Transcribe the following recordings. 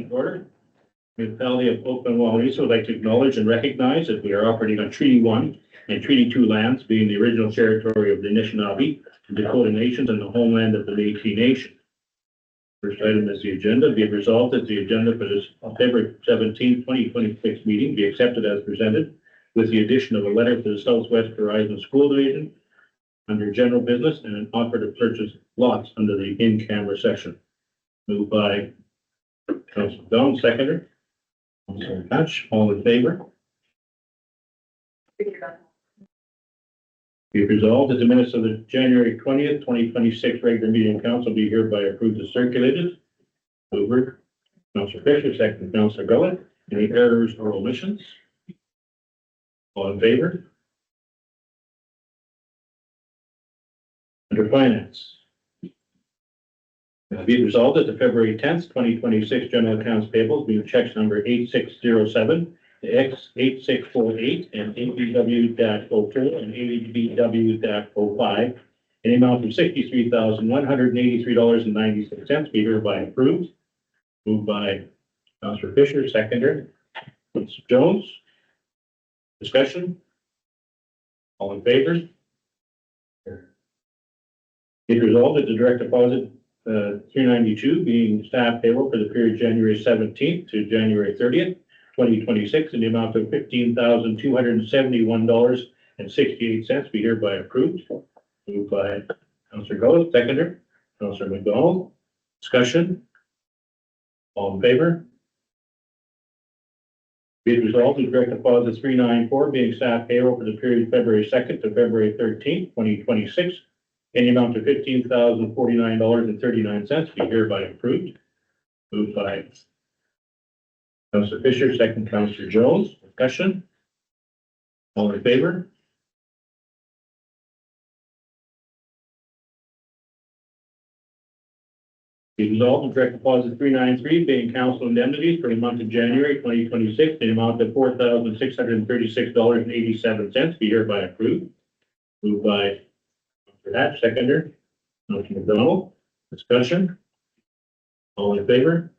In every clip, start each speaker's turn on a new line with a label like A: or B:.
A: Order. Municipality of Oakland-Wawanesa would like to acknowledge and recognize that we are operating on Treaty 1 and Treaty 2 lands, being the original territory of the Anishinaabe, the Dakota Nations, and the homeland of the Métis Nation. First item is the agenda. Be it resolved that the agenda for this February 17, 2026 meeting be accepted as presented, with the addition of a letter to the Southwest Horizon School Division under general business and an offer to purchase lots under the in-camera section. Moved by Councilor Down, seconder. Councilor Hatch, all in favor? Be it resolved that the minutes of the January 20th, 2026 regular meeting of council be hereby approved as circulated. Mover, Councilor Fisher, second, Councilor Gullet. Any errors or omissions? All in favor? Under finance. Be it resolved that the February 10th, 2026 general accounts payables being checks number 8607 to X8648 and ABW-04 and ABW-05 in the amount of $63,183.96 be hereby approved. Moved by Councilor Fisher, seconder. Councilor Jones. Discussion? All in favor? Be it resolved that the direct deposit 392 being staff payroll for the period January 17th to January 30th, 2026 in the amount of $15,271.68 be hereby approved. Moved by Councilor Gullet, seconder. Councilor McDonald. Discussion? All in favor? Be it resolved that direct deposit 394 being staff payroll for the period February 2nd to February 13th, 2026 in the amount of $15,049.39 be hereby approved. Moved by Councilor Fisher, second, Councilor Jones. Discussion? All in favor? Be resolved that direct deposit 393 being council indemnities for the month of January 2026 in the amount of $4,636.87 be hereby approved. Moved by Councilor Hatch, seconder. Councilor McDonald. Discussion? All in favor?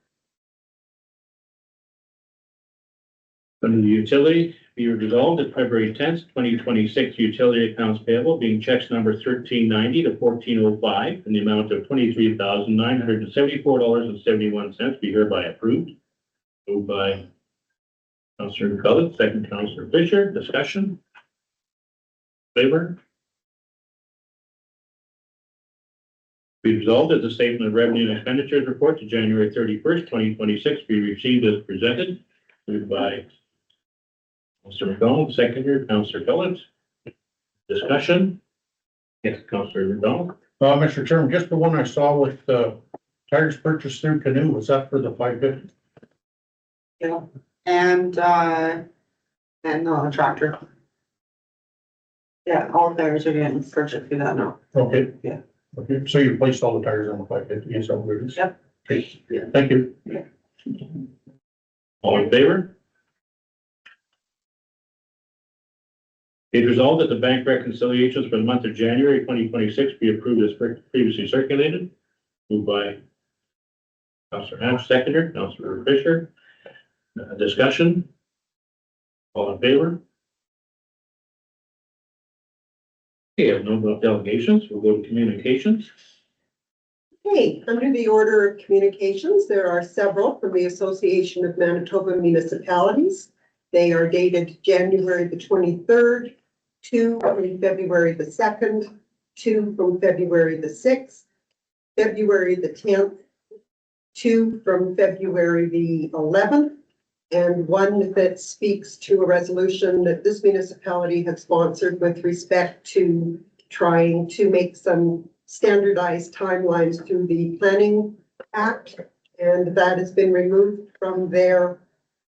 A: Under the utility, be resolved that February 10th, 2026 utility accounts payable being checks number 1390 to 1405 in the amount of $23,974.71 be hereby approved. Moved by Councilor Gullet, second, Councilor Fisher. Discussion? Favor? Be resolved that the statement of revenue and expenditures report to January 31st, 2026 be received as presented. Moved by Councilor McDonald, seconder, Councilor Gullet. Discussion? Yes, Councilor McDonald.
B: Mr. Chairman, just the one I saw with tires purchased through Canoe, was that for the 550?
C: Yeah, and the tractor. Yeah, all tires are getting purchased through that now.
B: Okay.
C: Yeah.
B: Okay, so you placed all the tires on the 550, yes, all good.
C: Yep.
B: Okay,
C: Yeah.
B: thank you.
A: All in favor? It resolved that the bank reconciliations for the month of January 2026 be approved as previously circulated. Moved by Councilor Hatch, seconder, Councilor Fisher. Discussion? All in favor? Okay, I have no more delegations. We'll go to communications.
D: Okay, under the order of communications, there are several from the Association of Manitoba Municipalities. They are dated January the 23rd, 2 from February the 2nd, 2 from February the 6th, February the 10th, 2 from February the 11th, and one that speaks to a resolution that this municipality had sponsored with respect to trying to make some standardized timelines through the Planning Act. And that has been removed from their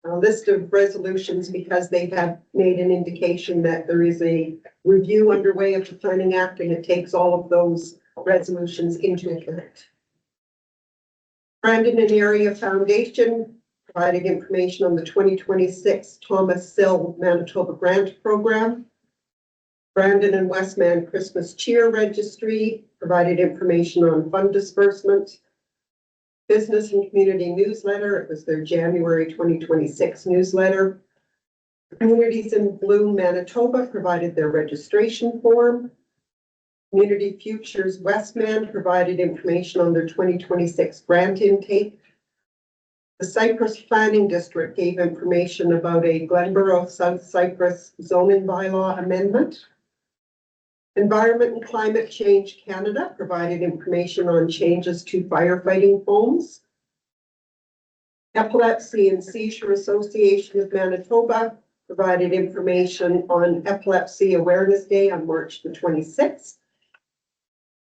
D: list of resolutions because they have made an indication that there is a review underway of the Planning Act and it takes all of those resolutions into account. Brandon and Area Foundation provided information on the 2026 Thomas Sill Manitoba Grant Program. Brandon and Westman Christmas Cheer Registry provided information on fund disbursement. Business and Community Newsletter. It was their January 2026 newsletter. Communities in Bloom, Manitoba provided their registration form. Community Futures Westman provided information on their 2026 grant intake. The Cypress Planning District gave information about a Glenborough South Cypress zoning bylaw amendment. Environment and Climate Change Canada provided information on changes to firefighting foams. Epilepsy and Seizure Association of Manitoba provided information on Epilepsy Awareness Day on March the 26th.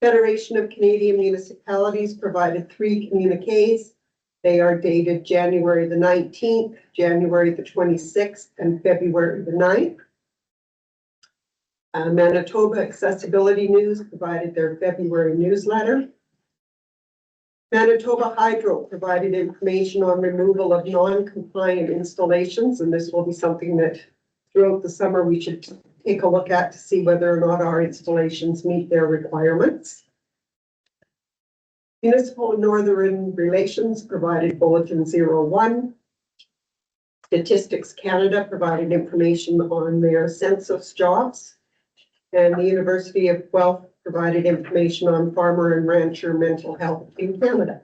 D: Federation of Canadian Municipalities provided 3 communiques. They are dated January the 19th, January the 26th, and February the 9th. Manitoba Accessibility News provided their February newsletter. Manitoba Hydro provided information on removal of non-compliant installations, and this will be something that throughout the summer we should take a look at to see whether or not our installations meet their requirements. Municipal Northern Relations provided Bulletin 01. Statistics Canada provided information on their census jobs. And the University of Guelph provided information on farmer and rancher mental health in Canada.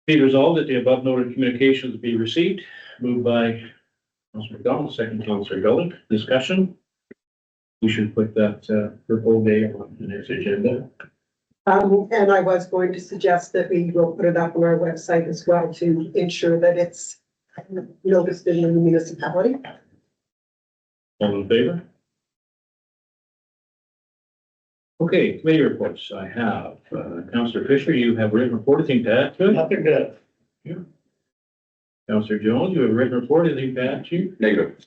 A: Be resolved that the above noted communications be received. Moved by Councillor McDonald, second Councillor Gullen. Discussion. We should put that for whole day on the next agenda.
D: And I was going to suggest that we will put it up on our website as well to ensure that it's noticed in the municipality.
A: All in favor? Okay, committee reports. I have Councillor Fisher, you have a written report. Anything to add to it?
B: Nothing to.
A: Councillor Jones, you have a written report. Anything to add to?
E: Negative.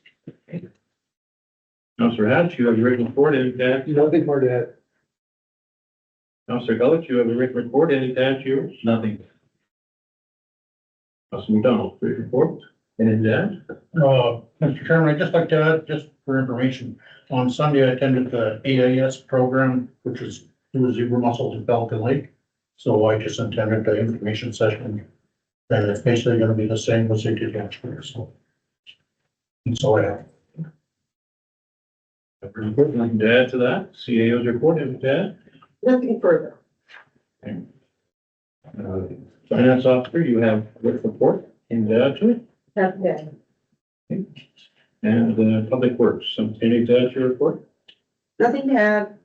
A: Councillor Hatch, you have a written report. Anything to add?
E: Nothing more to add.
A: Councillor Gullet, you have a written report. Anything to add to yours? Nothing. Councillor McDonald, written report. Anything to add?
B: Mr. Chairman, I'd just like to add, just for information, on Sunday I attended the AIS program, which is through zebra mussels in Falcon Lake. So I just attended the information session, and it's basically gonna be the same as they did last year, so. And so I have.
A: Report, nothing to add to that. CAO's report, anything to add?
D: Nothing further.
A: Finance officer, you have a written report. Anything to add to it?
D: Nothing.
A: And public works, anything to add to your report?
C: Nothing to add.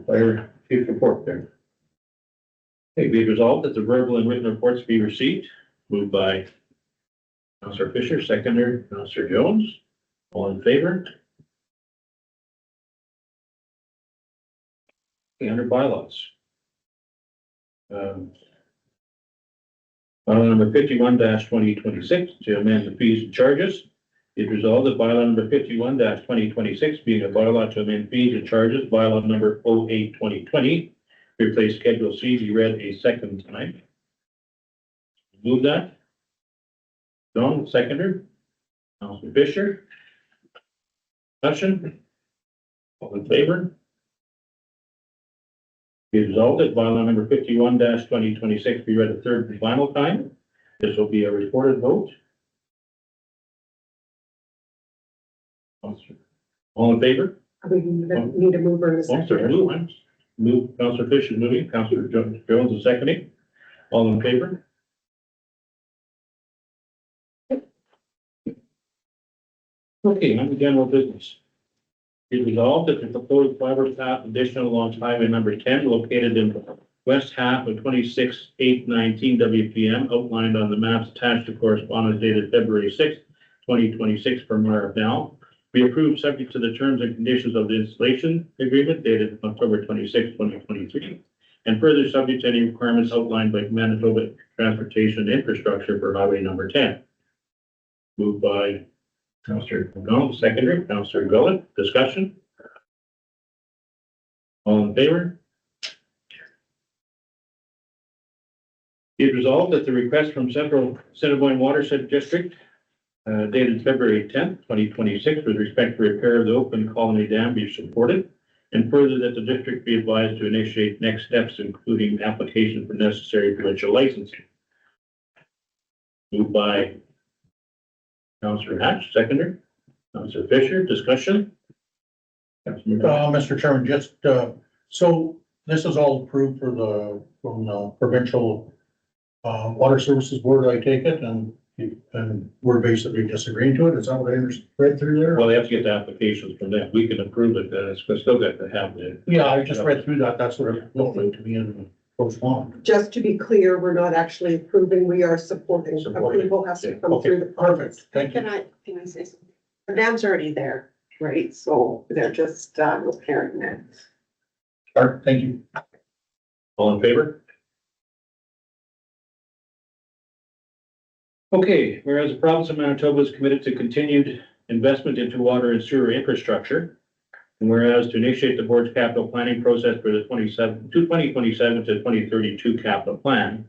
A: Fire chief report there. Okay, be it resolved that the verbal and written reports be received. Moved by Councillor Fisher, seconder Councillor Jones. All in favor? Okay, under bylaws. Bylaw number 51-2026 to amend the fees and charges. It resolved that bylaw number 51-2026 being a bylaw to amend fees and charges, bylaw number 08-2020, replace Schedule C, be read a second time. Move that. Don, seconder. Councilor Fisher. Discussion. All in favor? Be resolved that bylaw number 51-2026 be read a third and final time. This will be a recorded vote. All in favor?
D: We need a mover in a second.
A: Move, Councillor Fisher moving, Councillor Jones is seconding. All in favor? Okay, on to general business. Be resolved that the proposed fiber path addition along highway number 10 located in the west half of 26/8/19 WPM outlined on the maps attached to correspondence dated February 6, 2026 from Mara Bell. Be approved subject to the terms and conditions of the installation agreement dated October 26, 2023, and further subject to any requirements outlined by Manitoba Transportation Infrastructure for highway number 10. Moved by Councillor McDonald, seconder, Councillor Gullet. Discussion? All in favor? Be it resolved that the request from Central Assiniboine Watershed District dated February 10th, 2026, with respect to repair of the Oakland Colony Dam be supported. And further, that the district be advised to initiate next steps, including application for necessary provincial licensing. Moved by Councillor Hatch, seconder. Councillor Fisher, discussion? Councillor McDonald.
B: Mr. Chairman, just, so this is all approved for from the provincial, water services board, I take it, and we're basically disagreeing to it. Is that what I read through there?
A: Well, they have to get the applications from them. We can approve it, but it's still got to have the.
B: Yeah, I just read through that. That's what it looked like to me in the correspondence.
D: Just to be clear, we're not actually approving, we are supporting.
A: Supporting.
D: Approval has to come
B: Okay,
D: through the province.
B: perfect. Thank you.
C: Can I say something? The dam's already there, right? So they're just repairing it.
B: All right, thank you.
A: All in favor? Okay, whereas the province of Manitoba is committed to continued investment into water and sewer infrastructure, and whereas to initiate the board's capital planning process for the 2027 to 2032 capital plan,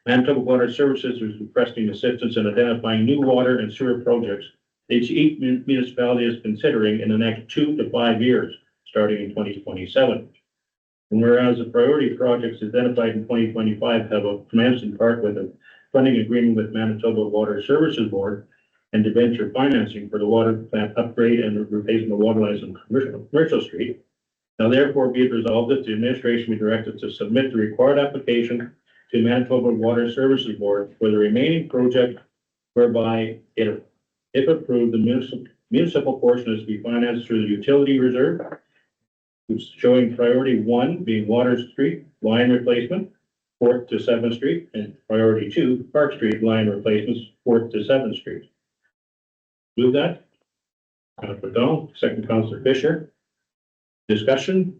A: Manitoba Water Services is requesting assistance in identifying new water and sewer projects that each municipality is considering in the next 2 to 5 years, starting in 2027. And whereas the priority projects identified in 2025 have commenced in part with a funding agreement with Manitoba Water Services Board and debenture financing for the water plant upgrade and replacement of water lines on Commercial Street. Now therefore be it resolved that the administration be directed to submit the required application to Manitoba Water Services Board for the remaining project whereby if approved, the municipal portion is to be financed through the utility reserve, which is showing priority 1 being Water Street line replacement, 4th to 7th Street, and priority 2, Park Street line replacements, 4th to 7th Street. Move that. Councillor McDonald, second Councillor Fisher. Discussion?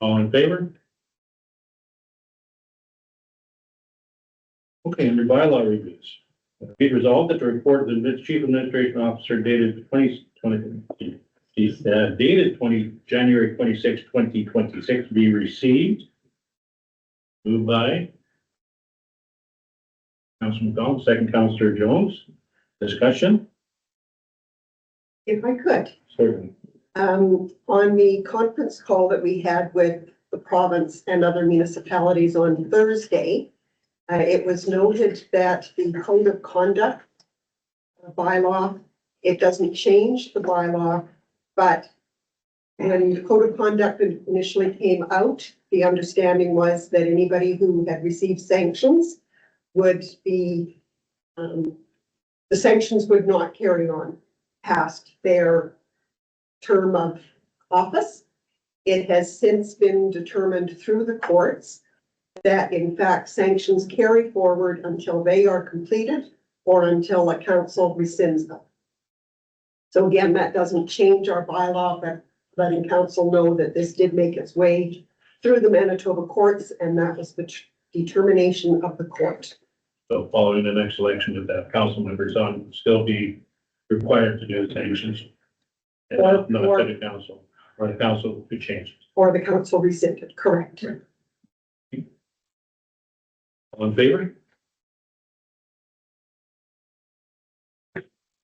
A: All in favor? Okay, under bylaw reviews. Be it resolved that the report of the Chief Administration Officer dated January 26, 2026 be received. Moved by Councillor McDonald, second Councillor Jones. Discussion?
D: If I could,
A: Certainly.
D: on the conference call that we had with the province and other municipalities on Thursday, it was noted that the code of conduct bylaw, it doesn't change the bylaw, but when the code of conduct initially came out, the understanding was that anybody who had received sanctions would be, the sanctions would not carry on past their term of office. It has since been determined through the courts that in fact sanctions carry forward until they are completed or until a council rescinds them. So again, that doesn't change our bylaw, but letting council know that this did make its way through the Manitoba courts, and that was the determination of the court.
A: So following the next election, if that council members on, would still be required to do the sanctions. And not to the council, or the council could change it.
D: Or the council rescinded, correct.
A: Right. All in favor?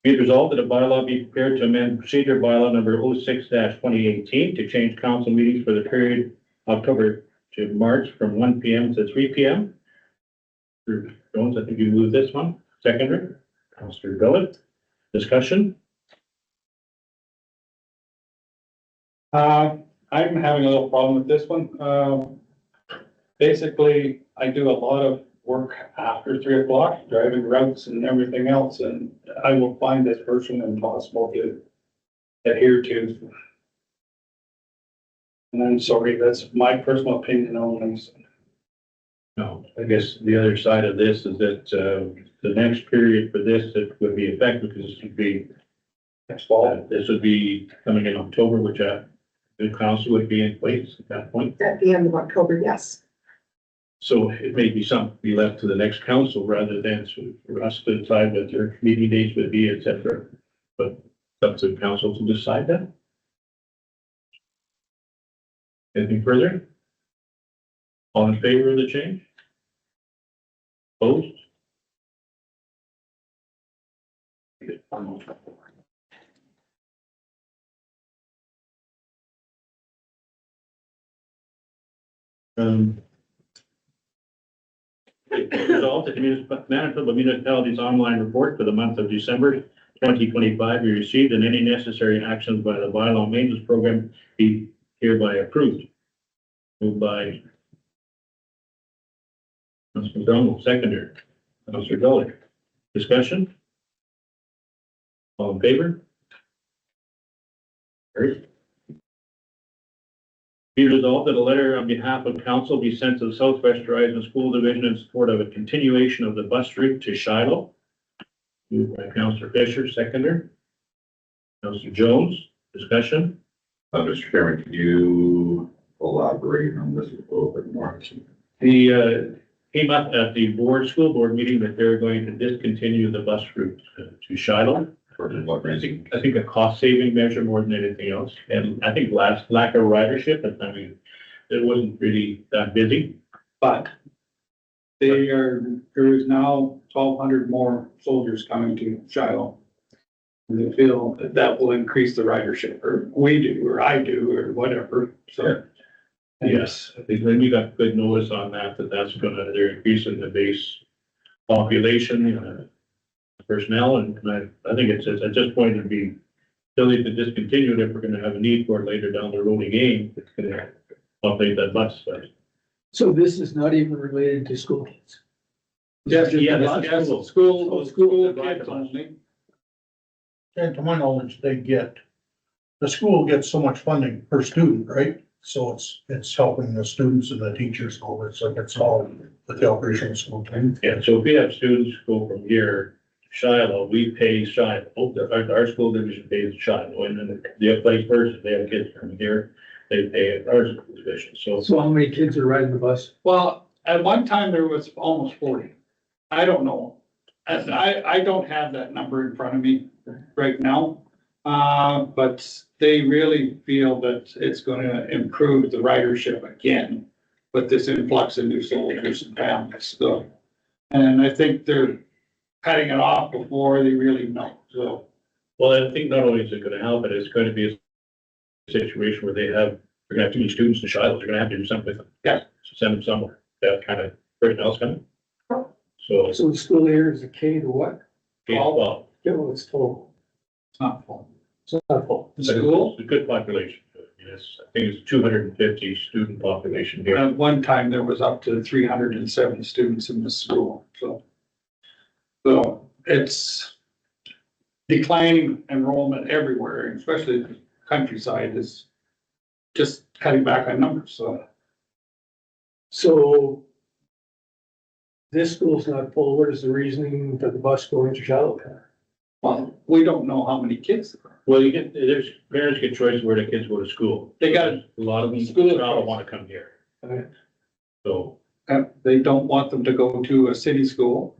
A: Be it resolved that a bylaw be prepared to amend procedure bylaw number 06-2018 to change council meetings for the period October to March from 1 p.m. to 3 p.m. Jones, I think you moved this one. Seconder, Councillor Billet. Discussion?
E: I'm having a little problem with this one. Basically, I do a lot of work after 3 o'clock, driving routes and everything else, and I will find this version impossible to adhere to. And I'm sorry, that's my personal opinion only.
A: No, I guess the other side of this is that the next period for this that would be effective, because this would be
E: Next fall.
A: this would be coming in October, which the council would be in place at that point.
D: At the end of October, yes.
A: So it may be something to be left to the next council rather than for us to decide what their meeting dates would be, et cetera. But it's up to the council to decide that. Anything further? All in favor of the change? Opposed? Resolved that the Manitoba Municipalities Online Report for the month of December 2025 be received and any necessary actions by the bylaw maintenance program be hereby approved. Moved by Councilor McDonald, seconder, Councilor Dolly. Discussion? All in favor? Carried. Be resolved that a letter on behalf of council be sent to the Southwest Horizon School Division in support of a continuation of the bus route to Shiloh. Moved by Councilor Fisher, seconder. Councilor Jones, discussion?
F: Mr. Chairman, could you elaborate on this a little bit more?
A: The, came up at the school board meeting that they're going to discontinue the bus route to Shiloh.
F: For what reason?
A: I think a cost saving measure more than anything else. And I think lack of ridership, I mean, it wasn't really that busy.
E: But there is now 1,200 more soldiers coming to Shiloh. And they feel that will increase the ridership, or we do, or I do, or whatever, so.
A: Yes, I think then we got good notice on that, that's gonna, they're increasing the base population, personnel, and I think it's, at this point, it'd be silly to discontinue it if we're gonna have a need for it later down the road again. It's gonna populate that bus.
G: So this is not even related to school kids?
E: Yes,
A: Yeah,
E: yes,
A: that's
E: school kids only.
B: And to my knowledge, the school gets so much funding per student, right? So it's helping the students and the teachers, so it's like it's all with the operation of the school thing.
A: Yeah, so if we have students go from here to Shiloh, we pay Shiloh, our school division pays Shiloh, and then the vice versa, they have kids from here, they pay our school division, so.
G: So how many kids are riding the bus?
E: Well, at one time there was almost 40. I don't know. And I don't have that number in front of me right now. But they really feel that it's gonna improve the ridership again with this influx of new soldiers and families, so. And I think they're cutting it off before they really know, so.
A: Well, I think not only is it gonna help, but it's going to be a situation where they're gonna have too many students in Shiloh, they're gonna have to do something with them.
E: Yeah.
A: So send them somewhere, that kind of personnel's coming. So,
G: So the school here is a K to what?
A: K-12.
G: Yeah, well, it's total.
E: It's not full.
G: It's not full.
A: It's a good population. Yes, I think it's 250 student population here.
E: At one time, there was up to 370 students in the school, so. So it's declining enrollment everywhere, especially the countryside is just cutting back on numbers, so.
G: So this school's not full. What is the reasoning for the bus going to Shiloh?
E: Well, we don't know how many kids there are.
A: Well, parents get choice where the kids go to school.
E: They got
A: A lot of them
E: School
A: don't want to come here.
G: Okay.
A: So,
E: They don't want them to go to a city school.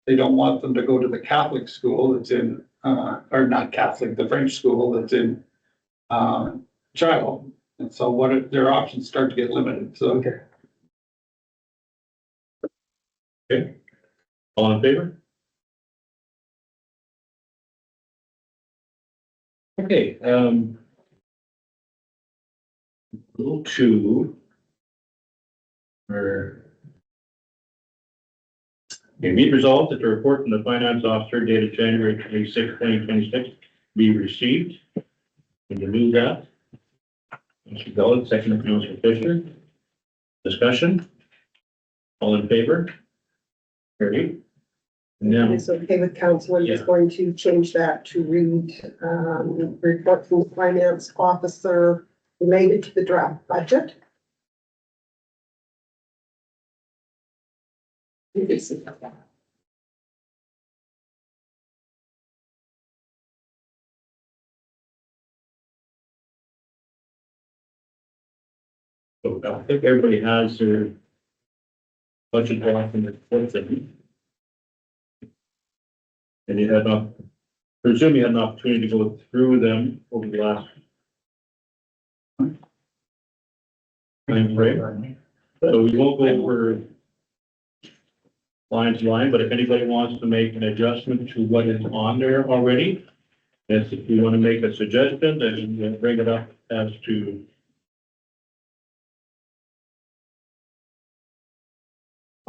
E: They don't want them to go to the Catholic school that's in, or not Catholic, the French school that's in, Shiloh. And so their options start to get limited, so.
G: Okay.
A: okay. All in favor? Okay, go to be resolved that the report from the finance officer dated January 26, 2026 be received. Can you move that? Mr. Bellin, second, Councilor Fisher. Discussion? All in favor? Carried. Now,
D: It's okay with council, I'm just going to change that to read, report from the finance officer related to the draft budget.
A: so I think everybody has their budget document with them. And you had not, presume you had an opportunity to go through them over the last time frame. So we won't go over line's line, but if anybody wants to make an adjustment to what is on there already, yes, if you want to make a suggestion, then bring it up as to.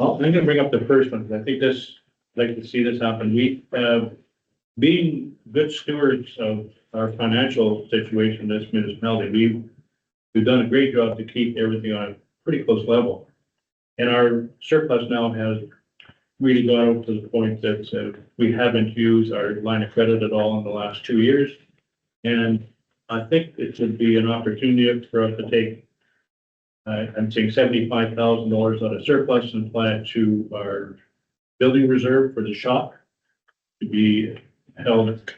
A: Oh, I'm gonna bring up the first one, 'cause I think this, I'd like to see this happen. We, being good stewards of our financial situation in this municipality, we've done a great job to keep everything on a pretty close level. And our surplus now has really gone up to the point that we haven't used our line of credit at all in the last 2 years. And I think it would be an opportunity for us to take, I'm saying $75,000 out of surplus and apply it to our building reserve for the shop to be held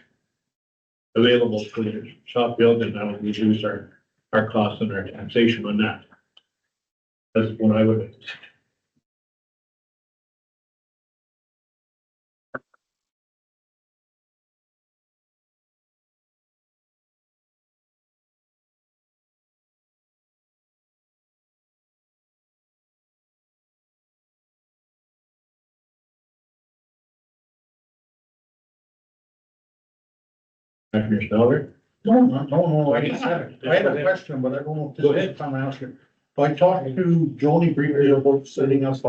A: available for the shop build, and that would reduce our costs and our taxation on that. That's what I would. Commissioner Stelter?
B: No, I just I had a question, but I don't know if this
A: Go
B: is
A: ahead.
B: the time to ask you. I talked to Joni briefly about setting up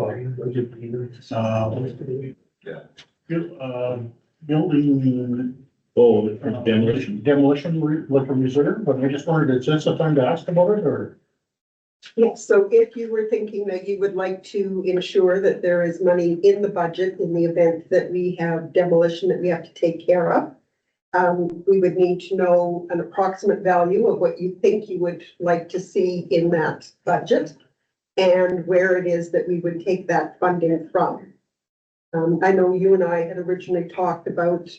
B: building
A: Oh, it's demolition.
B: demolition like a reserve, but I just wondered, is this the time to ask about it, or?
D: Yes, so if you were thinking that you would like to ensure that there is money in the budget in the event that we have demolition that we have to take care of, we would need to know an approximate value of what you think you would like to see in that budget and where it is that we would take that funding from. I know you and I had originally talked about,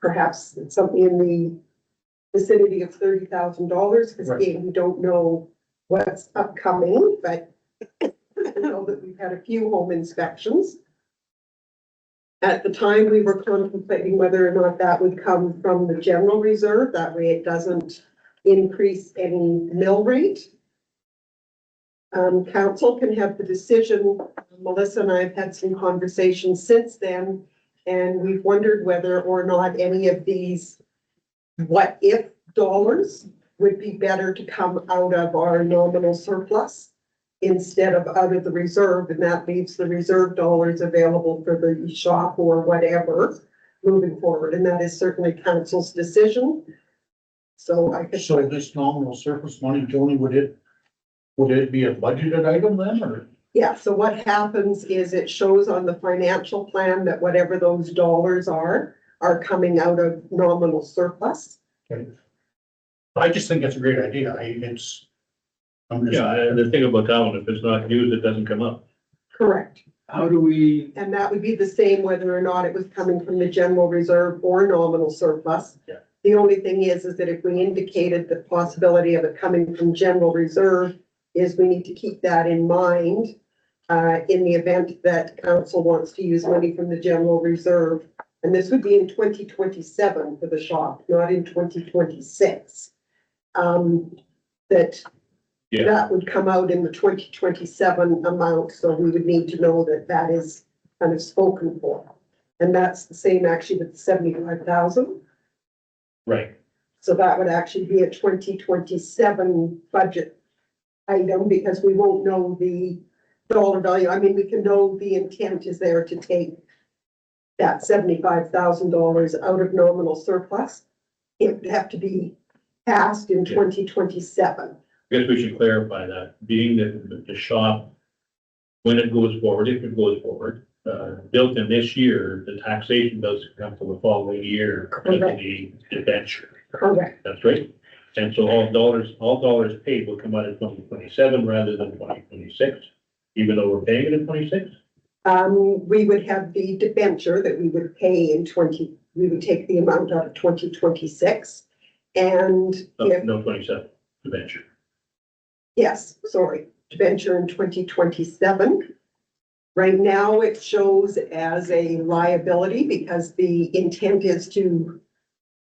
D: perhaps something in the vicinity of $30,000, because
B: Right.
D: again, we don't know what's upcoming, but I know that we've had a few home inspections. At the time, we were contemplating whether or not that would come from the general reserve, that way it doesn't increase any mill rate. Council can have the decision. Melissa and I have had some conversations since then, and we've wondered whether or not any of these what if dollars would be better to come out of our nominal surplus instead of out of the reserve, and that leaves the reserve dollars available for the shop or whatever moving forward, and that is certainly council's decision. So I could.
B: So this nominal surplus money, Joni, would it be a budgeted item then, or?
D: Yeah, so what happens is it shows on the financial plan that whatever those dollars are coming out of nominal surplus.
B: Okay. I just think it's a great idea. I'm just.
A: Yeah, and the thing about that one, if it's not used, it doesn't come up.
D: Correct.
G: How do we,
D: And that would be the same whether or not it was coming from the general reserve or nominal surplus.
A: Yeah.
D: The only thing is that if we indicated the possibility of it coming from general reserve, is we need to keep that in mind in the event that council wants to use money from the general reserve. And this would be in 2027 for the shop, not in 2026.
A: Yeah.
D: That would come out in the 2027 amount, so we would need to know that that is kind of spoken for. And that's the same actually with the 75,000.
A: Right.
D: So that would actually be a 2027 budget item, because we won't know the dollar value. I mean, we can know the intent is there to take that $75,000 out of nominal surplus. It would have to be passed in
A: Yeah.
D: 2027.
A: I guess we should clarify that, being that the shop, when it goes forward, if it goes forward, built in this year, the taxation doesn't come till the following year of the debenture.
D: Correct.
A: That's right. And so all dollars paid will come out in 2027 rather than 2026, even though we're paying it in 26.
D: We would have the debenture that we would pay in we would take the amount out of 2026. And if,
A: No, 27, debenture.
D: yes, sorry, debenture in 2027. Right now, it shows as a liability because the intent is to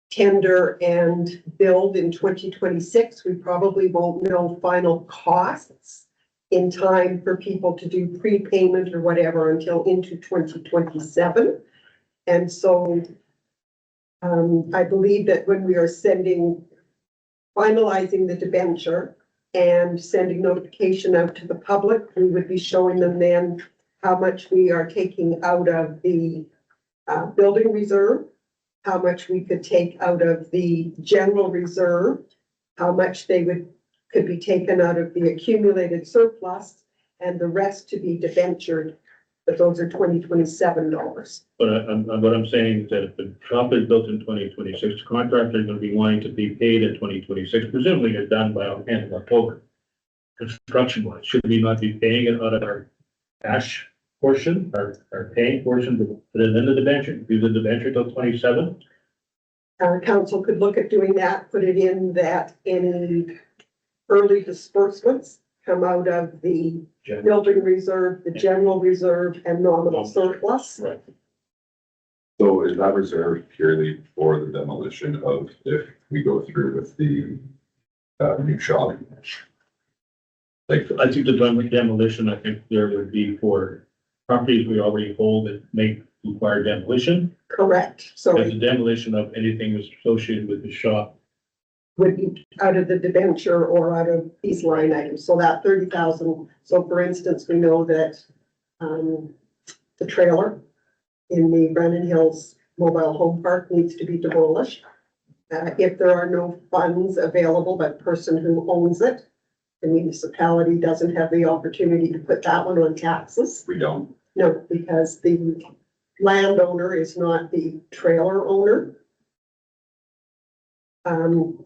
D: tender and build in 2026. We probably won't know final costs in time for people to do prepayment or whatever until into 2027. And so I believe that when we are finalizing the debenture and sending notification out to the public, we would be showing them then how much we are taking out of the building reserve, how much we could take out of the general reserve, how much could be taken out of the accumulated surplus, and the rest to be debentured, but those are 2027 dollars.
A: But what I'm saying is that if the shop is built in 2026, contractors are gonna be wanting to be paid in 2026, presumably it's done by the end of October. Construction wise, should we not be paying it out of our cash portion, our paying portion, to put it in the debenture, use the debenture till 27?
D: Council could look at doing that, put it in that any early disbursements come out of the building reserve, the general reserve, and nominal surplus.
A: Right.
F: So is that reserved purely for the demolition of, if we go through with the new shop? Like,
A: I think the demolition, I think there would be for properties we already hold that may require demolition.
D: Correct, so
A: As the
D: it
A: demolition of anything that's associated with the shop.
D: would be out of the debenture or out of these line items, so that 30,000. So for instance, we know that the trailer in the Brandon Hills Mobile Home Park needs to be demolished. If there are no funds available, but person who owns it, the municipality doesn't have the opportunity to put that one on taxes.
F: we don't,
D: No, because the landowner is not the trailer owner. And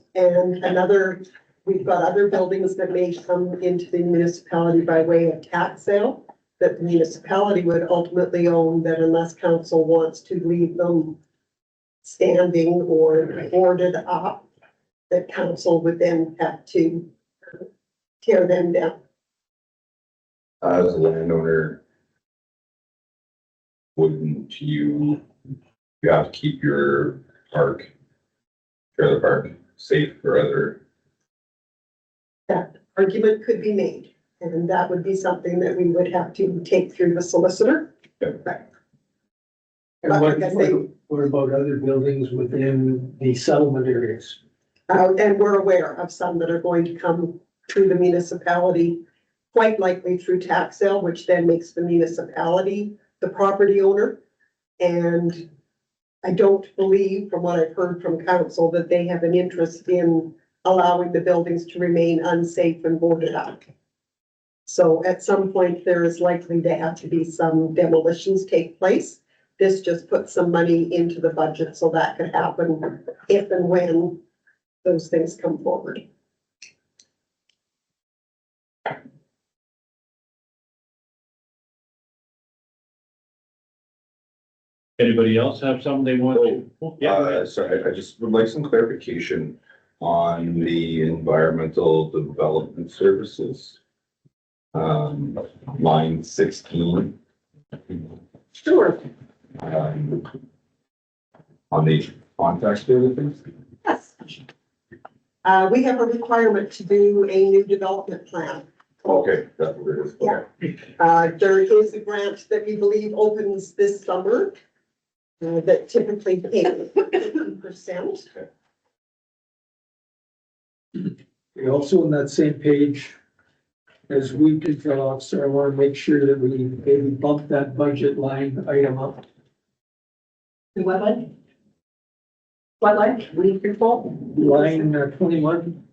D: we've got other buildings that may come into the municipality by way of tax sale that the municipality would ultimately own, that unless council wants to leave them standing or boarded up, that council would then have to tear them down.
F: as a landowner, wouldn't you have to keep your trailer park safe for other?
D: That argument could be made, and that would be something that we would have to take through the solicitor.
G: And
D: But like I say-
G: what about other buildings within the settlement areas?
D: And we're aware of some that are going to come through the municipality, quite likely through tax sale, which then makes the municipality the property owner. And I don't believe, from what I've heard from council, that they have an interest in allowing the buildings to remain unsafe and boarded up. So at some point, there is likely to have to be some demolitions take place. This just puts some money into the budget, so that could happen if and when those things come forward.
A: Anybody else have something they want to? Yeah, go ahead.
F: Sorry, I just would like some clarification on the environmental development services. Line 16.
D: Sure,
F: On the contact services.
D: yes. We have a requirement to do a new development plan.
F: Okay, that's what it is.
D: Yeah. There is a grant that we believe opens this summer that typically pays 50%.
G: We also on that same page, as we control officer, I want to make sure that we maybe bump that budget line item up.
D: What line? What line? Weed control?
G: Line 21,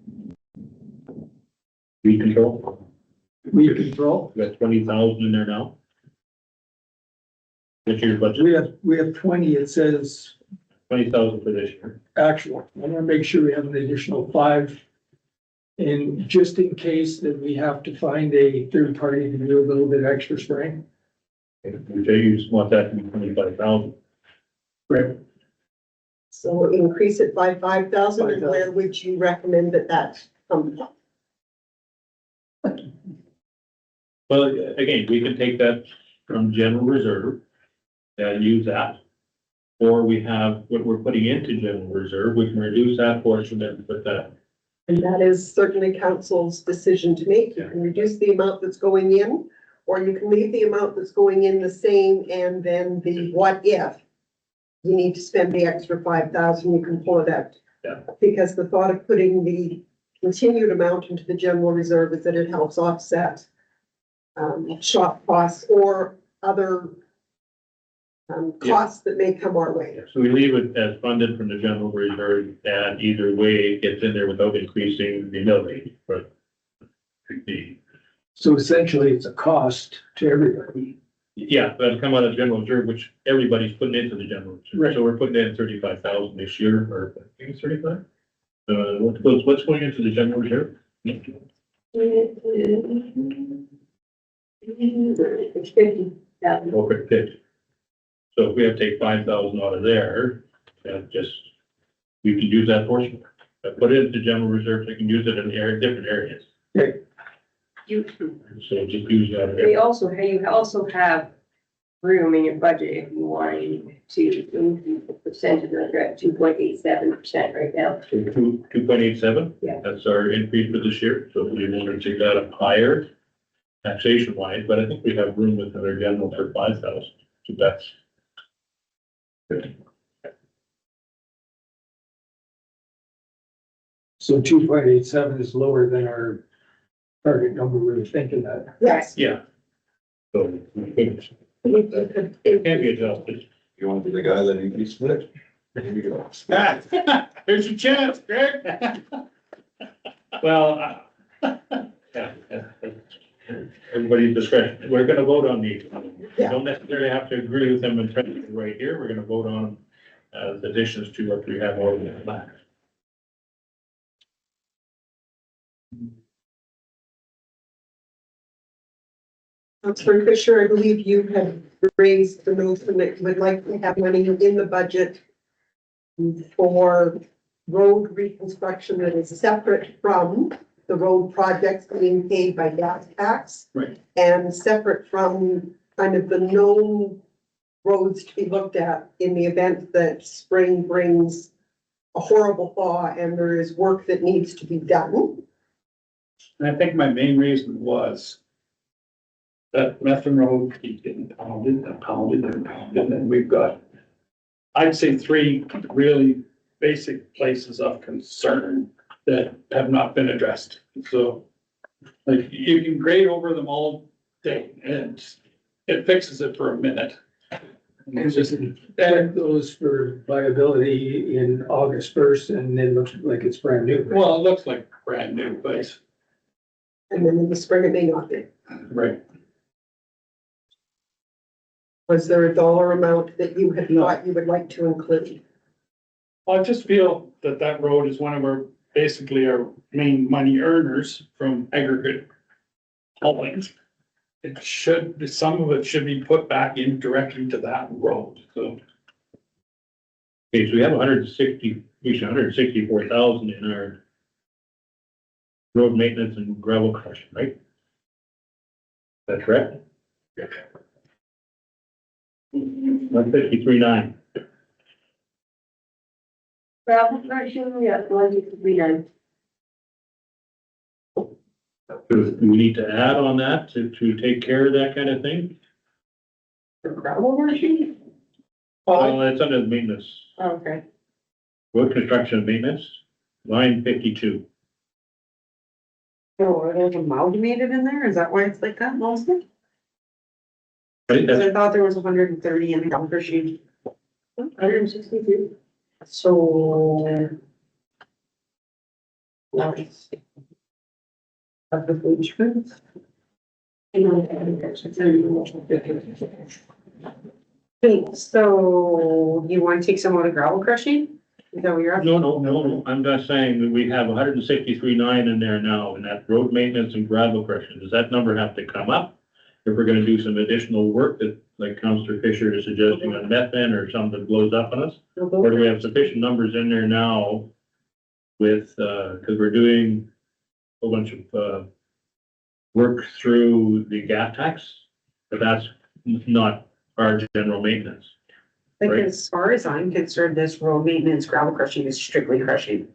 A: Weed control,
G: weed control.
A: we got 20,000 in there now. This year's budget,
G: We have 20, it says
A: 20,000 for this year.
G: actual. I want to make sure we have an additional 5. And just in case that we have to find a third party to do a little bit of extra spraying.
A: You just want that to be 25,000.
G: Right.
D: So increase it by 5,000, and
G: 5,000.
D: where would you recommend that comes from?
A: Well, again, we can take that from general reserve and use that. Or we have what we're putting into general reserve, we can reduce that portion and put that
D: And that is certainly council's decision to make. You can reduce the amount that's going in, or you can leave the amount that's going in the same, and then the what if you need to spend the extra 5,000, you can pull it out.
A: Yeah.
D: Because the thought of putting the continued amount into the general reserve is that it helps offset shop costs or other costs that may come our way.
A: So we leave it as funded from the general reserve, and either way it gets in there without increasing the mill rate, but the,
G: So essentially, it's a cost to everybody.
A: yeah, but it'll come out of general reserve, which everybody's putting into the general reserve.
G: Right.
A: So we're putting in 35,000 this year, or I think it's 35. What's going into the general reserve?
H: It's 50,000.
A: Over 50. So if we have to take 5,000 out of there, that just, we can use that portion. Put it into general reserve, so we can use it in different areas.
H: You,
A: So just use that.
H: you also have room in your budget if you wanted to increase the percentage, they're at 2.87% right now.
A: So 2.87?
H: Yeah.
A: That's our increase for this year, so if we wanted to take that up higher, taxation wise, but I think we have room within our general for 5,000, so that's. Good.
G: So 2.87 is lower than our target number we were thinking that.
D: Yes.
A: Yeah. So, it can be adjusted.
F: You want to be the guy that you split? Here you go.
A: There's your chance, Greg. Well, yeah. Everybody's discretion. We're gonna vote on these. We
D: Yeah.
A: don't necessarily have to agree with them and right here. We're gonna vote on the additions to what we have already in the plan.
D: Councilor Fisher, I believe you had raised the notion that you would like to have money in the budget for road reconstruction that is separate from the road projects being paid by gas tax.
A: Right.
D: And separate from kind of the known roads to be looked at in the event that spring brings a horrible thaw and there is work that needs to be done.
E: And I think my main reason was that Methven Road keeps getting pounded and pounded and pounded, and we've got, I'd say, 3 really basic places of concern that have not been addressed. So, like, you can grade over them all day, and it fixes it for a minute. And it's just,
G: And those for viability in August 1st, and it looks like it's brand new.
E: well, it looks like brand new, but,
D: And then in the spring it may not be.
E: right.
D: Was there a dollar amount that you had
E: No.
D: thought you would like to include?
E: Well, I just feel that that road is one of our, basically our main money earners from aggregate hauling. It should, some of it should be put back in directly to that road, so.
A: Okay, so we have 164,000 in our road maintenance and gravel crushing, right? Is that correct? 153.9.
H: Gravel crushing, yeah, 1.69.
A: Do we need to add on that to take care of that kind of thing?
H: The gravel crushing?
A: Well, it's under the maintenance,
H: Okay.
A: road construction and maintenance, line 52.
C: Oh, are those amalgamated in there? Is that why it's like that mostly?
A: Right,
C: Because
A: that's,
C: I thought there was 130 in the number sheet.
H: 162.
C: So. Nice. Of the food insurance? So you want to take some out of gravel crushing? Is that what you're asking?
A: no, I'm just saying that we have 163.9 in there now, and that road maintenance and gravel crushing, does that number have to come up? If we're gonna do some additional work that, like Councillor Fisher is suggesting on methane or something that blows up on us? Or do we have sufficient numbers in there now with, cause we're doing a whole bunch of, work through the gas tax, but that's not our general maintenance.
C: Like,
A: Right.
C: as far as I'm concerned, this road maintenance gravel crushing is strictly crushing.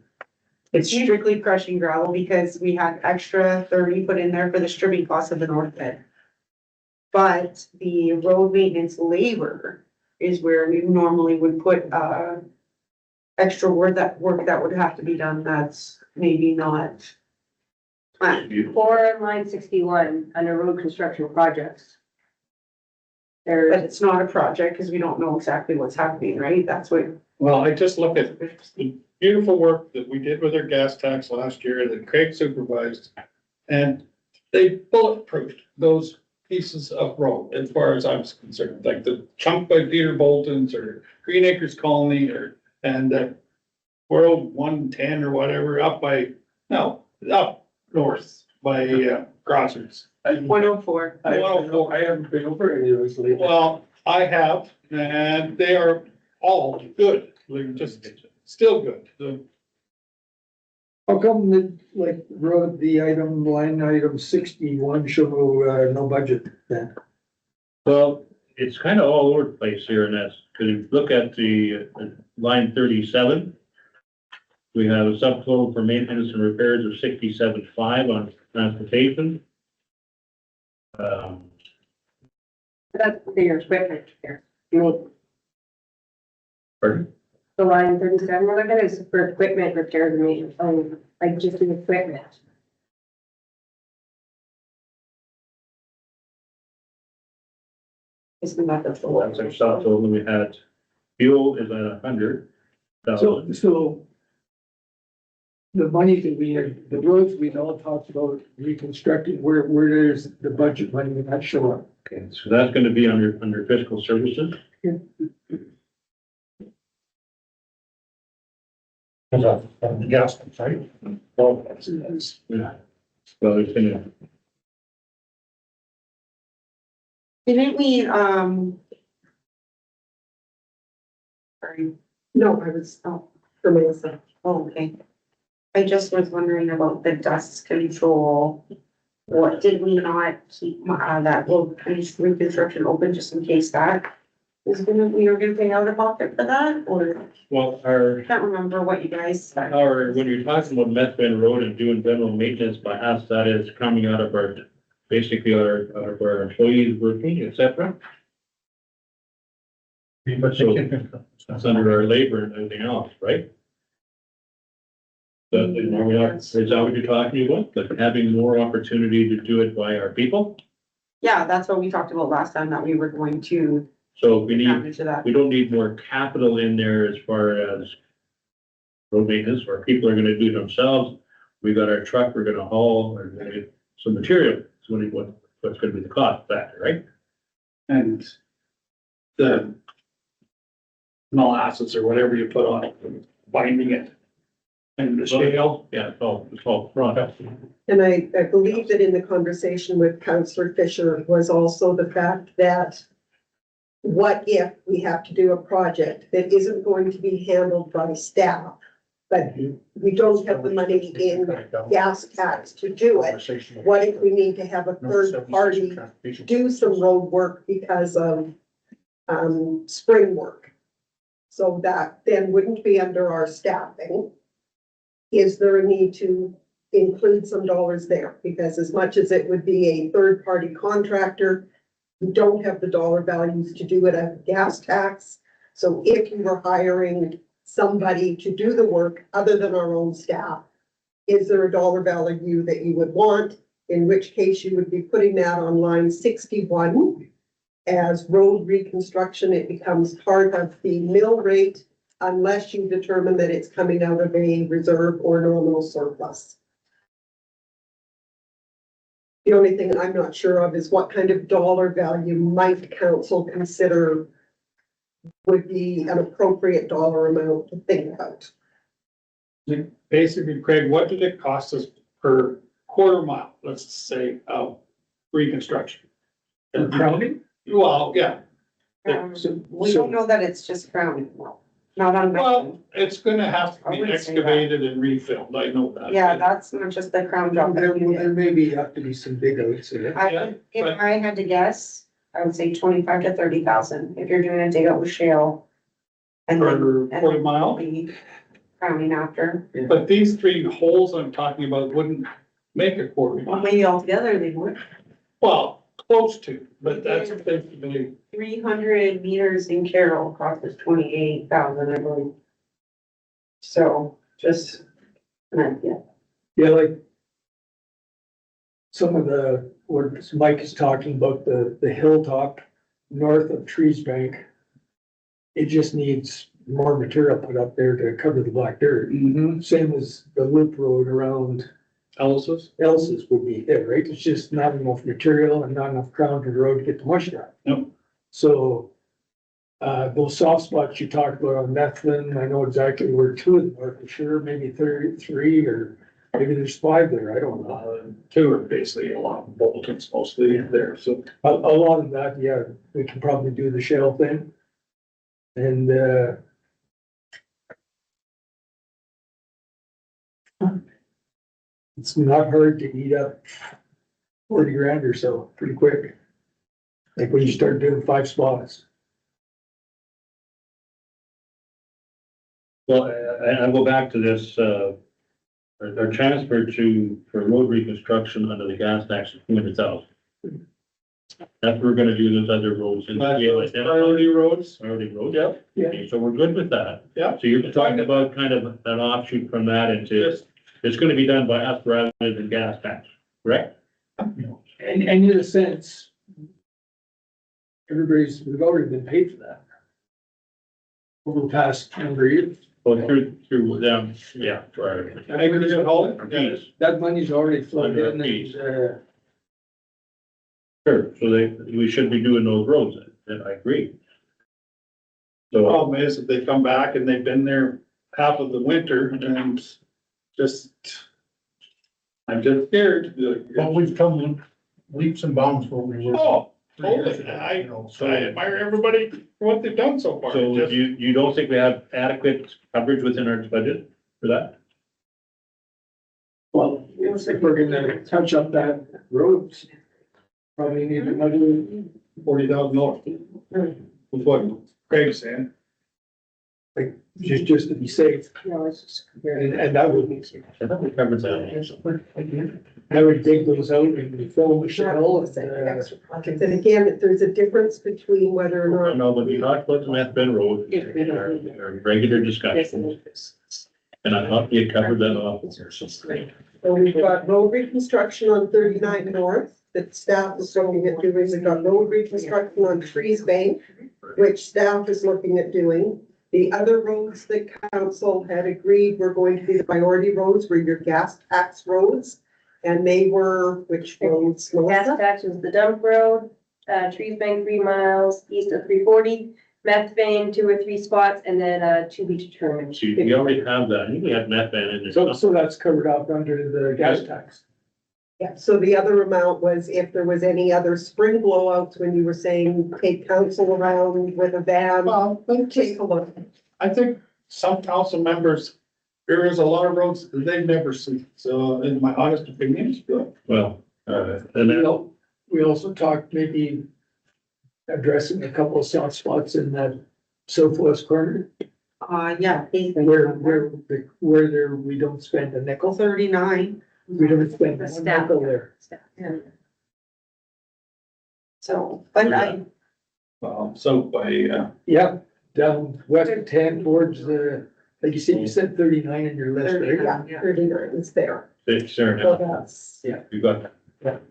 C: It's strictly crushing gravel because we had extra 30 put in there for the stripping cost of the north bed. But the road maintenance labor is where we normally would put, extra work that would have to be done, that's maybe not planned.
H: For line 61, under road construction projects.
C: But
H: There's,
C: it's not a project, because we don't know exactly what's happening, right? That's what.
E: Well, I just look at the beautiful work that we did with our gas tax last year that Craig supervised. And they bulletproofed those pieces of road as far as I was concerned, like the chunk by Peter Bolton's or Green Acres Colony and World 110 or whatever up north by Crossers.
C: 104.
G: I haven't been over any of those lately.
E: Well, I have, and they are all good, they're just still good.
G: How come the, like, road, line item 61 show no budget then?
A: Well, it's kind of all over the place here, and that's, because if you look at the line 37, we have a subtotal for maintenance and repairs of 67.5 on transportation.
H: that's bigger equipment here. I mean,
A: Pardon?
H: the line 37, we're looking at is for equipment repairs and maintenance, like just the equipment.
C: Isn't that the
A: That's our subtotal. We had fuel is at 100,000.
G: So the money that we had, the roads we all talked about reconstructing, where does the budget money not show up?
A: Okay, so that's going to be under fiscal services.
B: Because of the gas, right? Well,
A: Yeah. Well, it's gonna,
C: Didn't we, sorry, no, I was, for myself, okay. I just was wondering about the dust control. What, did we not keep, that road reconstruction open just in case that we were gonna pay out of pocket for that, or
A: well,
C: I can't remember what you guys said.
A: when you're talking about Methven Road and doing general maintenance by us, that is coming out of our, basically out of our employees working, et cetera.
B: but
A: So-
B: it's
A: It's under our labor and everything else, right? So, are we not, is that what you're talking about? Like having more opportunity to do it by our people?
C: Yeah, that's what we talked about last time, that we were going to
A: So we need,
C: tap into that.
A: we don't need more capital in there as far as road maintenance, where people are gonna do it themselves. We got our truck, we're gonna haul, or gonna get some material. So what's gonna be the cost factor, right?
E: And the molasses or whatever you put on it, binding it. And the shale,
A: Yeah, it's all front.
D: And I believe that in the conversation with Councillor Fisher was also the fact that what if we have to do a project that isn't going to be handled by staff, but we don't have the money in gas tax to do it? What if we need to have a third party do some road work because of, spring work? So that then wouldn't be under our staffing. Is there a need to include some dollars there? Because as much as it would be a third party contractor, we don't have the dollar values to do it at gas tax. So if you were hiring somebody to do the work other than our own staff, is there a dollar value that you would want? In which case you would be putting that on line 61 as road reconstruction. It becomes part of the mill rate unless you determine that it's coming out of a reserve or nominal surplus. The only thing I'm not sure of is what kind of dollar value might council consider would be an appropriate dollar amount to think about.
E: basically, Craig, what did it cost us per quarter mile, let's say, of reconstruction? And crowning? Well, yeah.
C: We don't know that it's just crowning, not on.
E: Well, it's gonna have to
C: I
E: be
C: wouldn't say that.
E: excavated and refilled, I know that.
C: Yeah, that's not just the crown job.
G: There maybe have to be some big outs in it.
C: If I had to guess, I would say 25 to 30,000, if you're doing a dig out with shale. And then,
E: Per quarter mile?
C: the crowning after.
E: But these three holes I'm talking about wouldn't make a quarter
C: Well,
E: mile.
C: maybe altogether they would.
E: Well, close to, but that's basically,
C: 300 meters in Carroll cost us 28,000, I believe. So just an idea.
G: Yeah, like some of the, what Mike is talking about, the hilltop north of Trees Bank. It just needs more material put up there to cover the black dirt. Same as the loop road around
E: Ellis's.
G: Elsa's would be there, right? It's just not enough material and not enough crown to the road to get the mush down.
E: Yep.
G: So, those soft spots you talked about on Methven, I know exactly where two of them are for sure, maybe 33 or maybe there's 5 there, I don't know.
E: Two are basically along Bolton's mostly there, so.
G: A lot of that, yeah, we can probably do the shell thing. And, it's not hard to eat up 40 grand or so pretty quick. Like when you start doing 5 spots.
A: Well, I go back to this, our transfer for road reconstruction under the gas tax of 200,000. That's what we're gonna do those other roads in.
E: Priority roads.
A: Priority roads.
E: Yep.
G: Yeah.
A: Okay, so we're good with that.
E: Yeah.
A: So you're talking about kind of an offshoot from that into,
E: Just,
A: it's gonna be done by us rather than gas tax, correct?
G: And in a sense, we've already been paid for that. Over the past number of years.
A: Well, through them, yeah, right.
E: aggregate hauling.
A: Our fees.
G: That money's already flowed
A: Under
G: in
A: fees.
G: and,
A: Sure, so we should be doing those roads, then, I agree.
E: The
A: So,
E: problem is that they come back and they've been there half of the winter and just, I'm just scared.
B: Well, we've come leaps and bounds where we were.
E: Oh,
B: 3 years
E: totally.
B: ago,
E: I,
B: you know,
E: I admire everybody for what they've done so far.
A: so
E: Just-
A: you don't think we have adequate coverage within our budget for that?
G: well, if we're gonna touch up that road, probably need another,
E: $40,000. With what Craig's saying.
G: just to be safe.
H: No, it's just.
G: And that would,
A: I thought we covered that.
G: I would dig those out and fill the shell.
D: And again, there's a difference between whether or not
A: No, when we talked about the Meth Bend Road, our regular discussion, and I thought we had covered that off.
D: So we've got road reconstruction on 39 North that staff is looking at doing. We've got road reconstruction on Trees Bank, which staff is looking at doing. The other roads that council had agreed were going to be the priority roads, were your gas tax roads. And they were, which roads?
H: Gas
D: Melissa?
H: tax is the dump road, Trees Bank 3 miles east of 340, Meth Vein 2 or 3 spots, and then, to be determined.
A: So we already have that, I think we have Meth Bend in there.
G: So that's covered up under the gas tax.
D: Yeah, so the other amount was if there was any other spring blowouts when you were saying take council around with a van,
E: Well,
D: take a look.
E: I think some council members, there is a lot of roads that they've never seen. So in my honest opinion, it's good.
A: Well, and then,
G: We also talked maybe addressing a couple of soft spots in that southwest corner
C: Yeah,
G: where there, we don't spend a nickel.
C: 39.
G: We don't spend
H: The
G: one
H: staff.
G: nickel there.
C: Yeah. So, but
E: So by,
G: Yeah, down west of 10 towards the, like you said 39 in your list, right?
D: Yeah, 39 is there.
A: it's fair
D: So
A: enough,
D: that's,
A: you got that.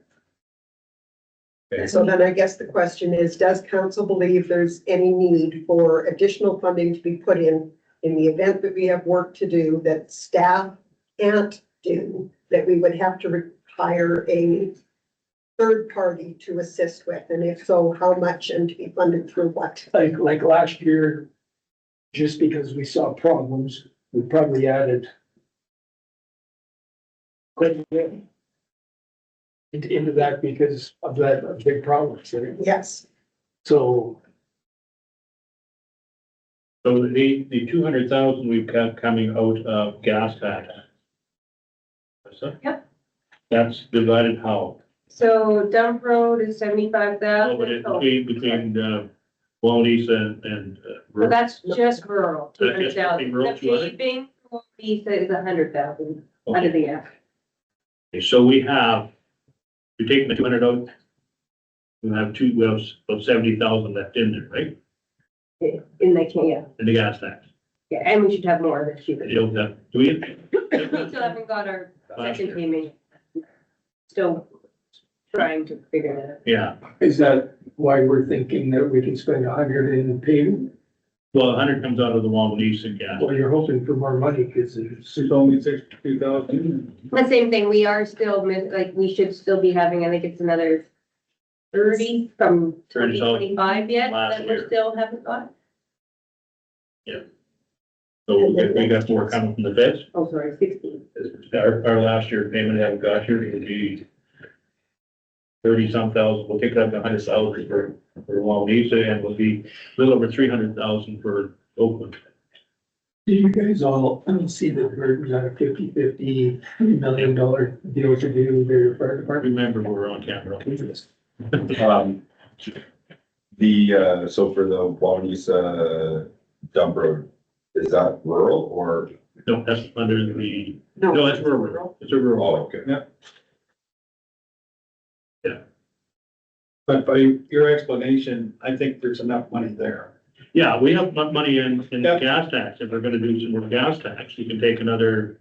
A: Okay.
D: so then I guess the question is, does council believe there's any need for additional funding to be put in the event that we have work to do that staff can't do, that we would have to hire a third party to assist with? And if so, how much and to be funded through what?
G: Like last year, just because we saw problems, we probably added quite a bit into that because of that of big problems, right?
D: Yes,
G: So,
A: So the 200,000 we've got coming out of gas tax.
H: Yep.
A: That's divided how?
H: So dump road is
A: Oh, but
H: 75,000.
A: it's between, Wawanesa and.
H: So that's just rural,
A: That's just
H: 200,000.
A: rural,
H: The
A: 200?
H: paving He says 100,000 out of the F.
A: Okay, so we have, you're taking the 200 out. We have about 70,000 left in there, right?
H: In the, yeah,
A: In the gas tax.
H: yeah, and we should have more this year.
A: You don't have, do we?
H: We still haven't got our
A: Last
H: second
A: year.
H: payment. Still trying to figure that out.
A: Yeah,
G: Is that why we're thinking that we can spend 100 in paving?
A: well, 100 comes out of the Wawanesa gas.
G: Well, you're hoping for more money because it's.
E: It's only 62,000.
H: The same thing, we are still, we should still be having, I think it's another 30 from
A: 30,000
H: 2025 yet,
A: last
H: that
A: year.
H: we still haven't got.
A: So we got more coming from the feds.
H: Oh, sorry, 16.
A: Our last year payment haven't got here, it'll be 30-some thousand, we'll take it up to 100,000 for Wawanesa, and we'll be a little over 300,000 for Oakland.
G: Do you guys all see the burden's on a 50-50 $1 million deal to do their fire department?
A: Remember, we're on camera.
F: So for the Wawanesa dump road, is that rural or?
A: No, that's under the, no, that's rural, it's a
F: Oh,
A: rural.
F: okay.
E: But by your explanation, I think there's enough money there.
A: Yeah, we have money in
E: Yep.
A: gas tax, if we're gonna do some more gas tax, you can take another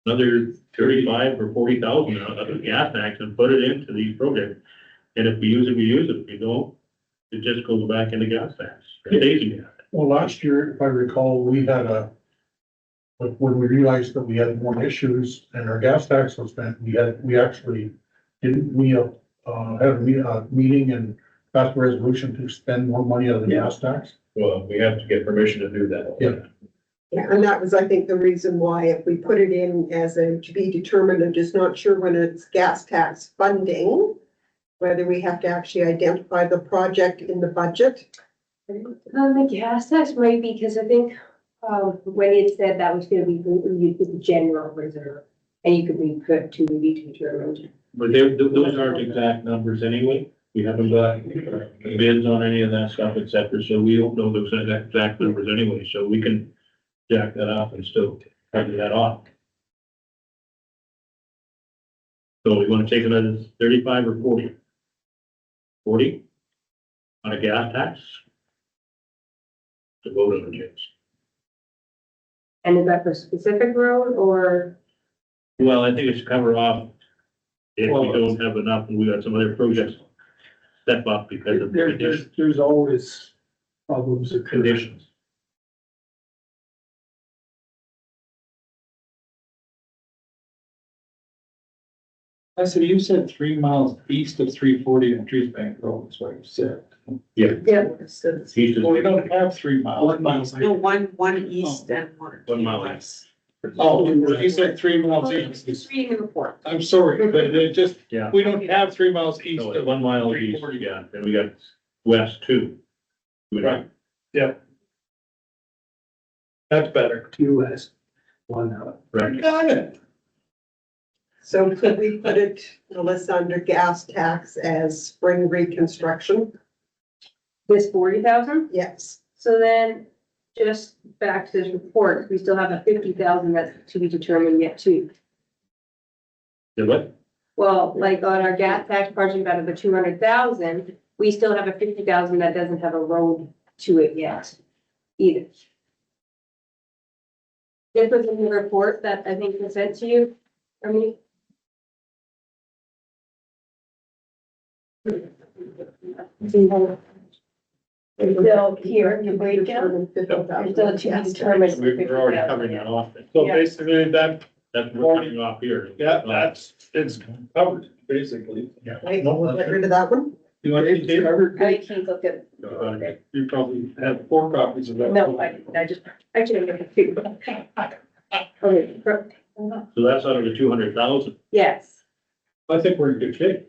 A: 35 or 40,000 out of the gas tax and put it into these projects. And if we use it, we use it, if we don't, it just goes back into gas tax, it stays in gas tax.
B: Well, last year, if I recall, we had like when we realized that we had more issues and our gas tax was spent, we actually didn't, had a meeting and passed a resolution to spend more money out of the gas tax.
A: Well, we have to get permission to do that.
B: Yeah.
D: Yeah, and that was, I think, the reason why if we put it in as a to be determined, I'm just not sure when it's gas tax funding, whether we have to actually identify the project in the budget.
H: The gas tax might be, because I think, when it said that was gonna be used as a general reserve, and you could be put to be determined.
A: But those aren't exact numbers anyway, we haven't got bids on any of that stuff, et cetera, so we don't know those exact numbers anyway, so we can jack that up and still cover that off. So we wanna take another 35 or 40? 40? On a gas tax? To vote on the chips.
H: And is that for specific road or?
A: Well, I think it's cover off if we
E: Well,
A: don't have enough and we got some other projects step up because of
G: There's always problems occurring.
A: conditions.
E: I said, you said 3 miles east of 340 and Trees Bank Road is what you said.
H: Yeah.
A: East is
E: Well, we don't have 3 miles.
C: No, one east and one.
A: 1 mile east.
E: Oh, you said 3 miles
H: Just
E: east.
H: reading the report.
E: I'm sorry, but it just,
A: Yeah.
E: we don't have 3 miles east
A: So it's
E: of.
A: 1 mile east,
E: 340.
A: yeah, then we got west too.
E: Right. Yep. That's better.
G: 2 west, 1 out.
A: Right.
E: Got it.
D: So could we put it, Melissa, under gas tax as spring reconstruction?
H: This 40,000?
D: Yes.
H: So then, just back to this report, we still have a 50,000 that's to be determined yet too.
A: Did what?
H: Well, like on our gas tax project out of the 200,000, we still have a 50,000 that doesn't have a road to it yet either. This was in the report that I think was sent to you, I mean. It's still here, your breakdown, it's still to be determined.
A: We're already covering that off.
E: So
H: Yeah.
E: basically that,
A: That's what we're cutting off here.
E: yeah, it's covered, basically.
D: Right,
B: No,
D: get
B: that's-
D: rid of that one?
E: You want to take covered?
H: I can't look at,
E: You probably have 4 copies of that.
H: no, I just, actually, I'm gonna two. Okay,
A: So that's out of the 200,000.
H: yes.
E: I think we're in good shape.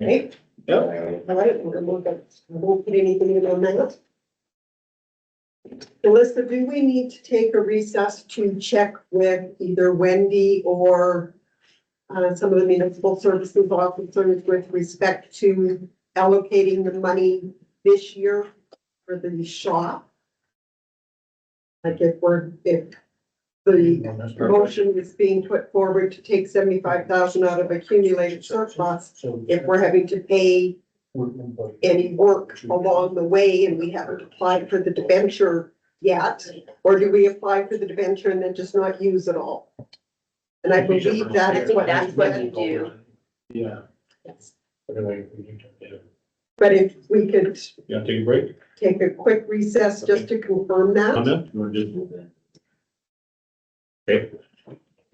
D: Right?
E: Yep.
D: All right, I won't put anything in on that. Melissa, do we need to take a recess to check with either Wendy or some of the municipal services officers with respect to allocating the money this year for the shop? Like if the motion is being put forward to take 75,000 out of accumulated surplus,
B: So
D: if we're having to pay any work along the way and we haven't applied for the debenture yet, or do we apply for the debenture and then just not use it all? And I believe that is what.
H: That's what you do.
A: Yeah.
D: Yes.
A: Anyway, we need to,
D: But if we could
A: you want to take a break?
D: take a quick recess just to confirm that.
A: Comment, or just? Okay.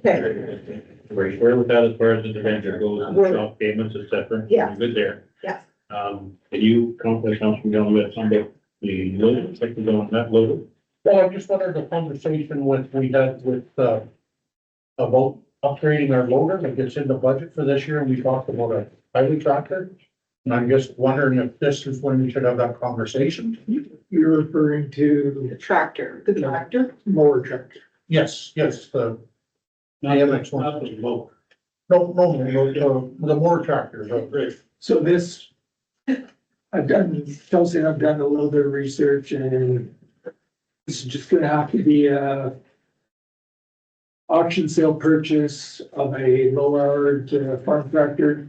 D: Okay,
A: We're square with that as far as the debenture goes, and
D: We're-
A: shop payments, et cetera.
D: Yeah.
A: We're good there.
D: Yeah.
A: Can you, Councilman Young, with somebody, the load, second on that load?
B: Well, I just wondered the conversation we had with, about upgrading our loader that gets in the budget for this year, and we talked about a highway tractor. And I'm just wondering if this is when we should have that conversation.
G: You're referring to
C: The tractor.
D: the tractor.
G: mower tractor.
B: Yes, the
A: Not
B: next one.
A: Not the load.
B: the more tractors.
A: Great.
G: So this, Chelsea and I've done a little bit of research, and this is just gonna have to be a auction sale purchase of a low-hour farm tractor.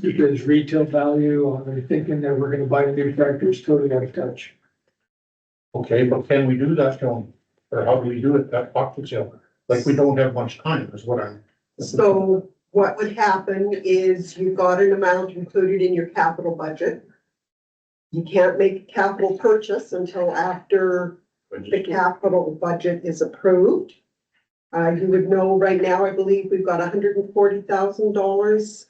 G: Because retail value, I'm thinking that we're gonna buy a new tractor is totally out of touch.
B: Okay, but can we do that, Tony? Or how do we do it, that auction sale? Like, we don't have much time, is what I'm.
D: So what would happen is you've got an amount included in your capital budget. You can't make a capital purchase until after the capital budget is approved. You would know right now, I believe we've got $140,000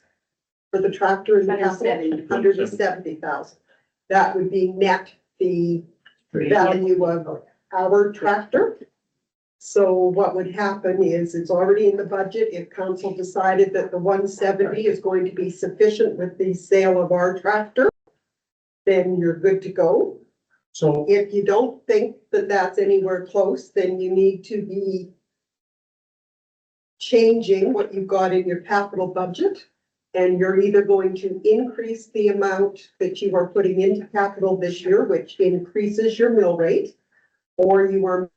D: for the tractor in the capital. 170,000. That would be net the value of our tractor. So what would happen is it's already in the budget. If council decided that the 170 is going to be sufficient with the sale of our tractor, then you're good to go.
B: So,
D: If you don't think that that's anywhere close, then you need to be changing what you've got in your capital budget. And you're either going to increase the amount that you are putting into capital this year, which increases your mill rate, or you are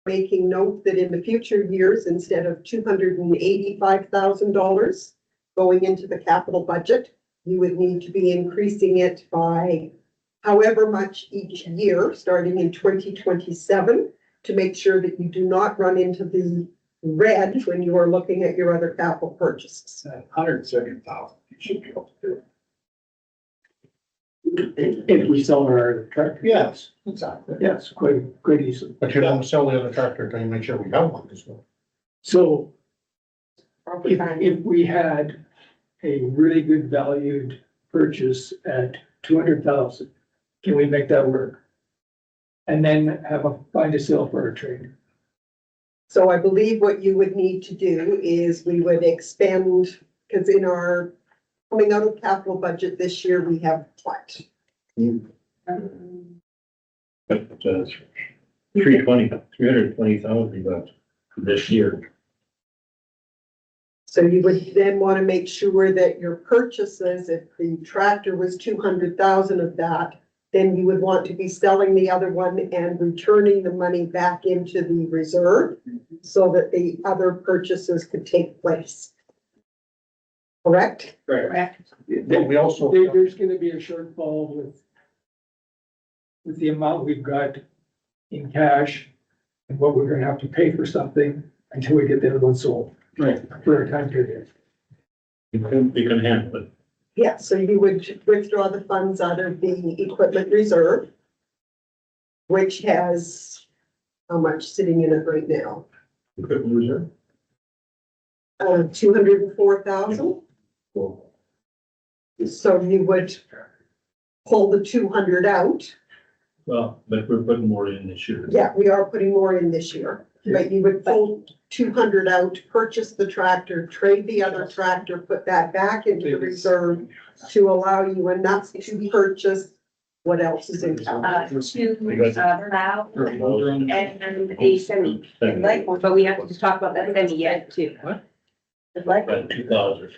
D: making note that in the future years, instead of $285,000 going into the capital budget, you would need to be increasing it by however much each year, starting in 2027, to make sure that you do not run into the red when you are looking at your other capital purchases.
E: 170,000, you should be able to do
G: If we sell our tractor.
E: Yes, exactly.
G: Yes, quite easily.
B: but you don't sell the other tractor until you make sure we have one as well.
G: So if we had a really good valued purchase at 200,000, can we make that work? And then find a sale for our trade?
D: So I believe what you would need to do is we would expend, because in our coming out of capital budget this year, we have what?
A: But, 320,000 left this year.
D: So you would then want to make sure that your purchases, if the tractor was 200,000 of that, then you would want to be selling the other one and returning the money back into the reserve so that the other purchases could take place. Correct?
H: Correct.
B: But we also,
G: There's gonna be a shortfall with the amount we've got in cash and what we're gonna have to pay for something until we get the other one sold.
A: Right.
G: For a time period.
A: We can handle it.
D: Yeah, so you would withdraw the funds out of the equipment reserve, which has how much sitting in it right now?
A: Equipment reserve?
D: 204,000.
A: Well,
D: So you would pull the 200 out.
A: but we're putting more in this year.
D: Yeah, we are putting more in this year, but you would pull 200 out, purchase the tractor, trade the other tractor, put that back into the reserve to allow you enough to purchase what else is in town.
H: Two, plow and a semi, but we have to just talk about that semi yet too.
A: What?
H: The light.
A: 2,000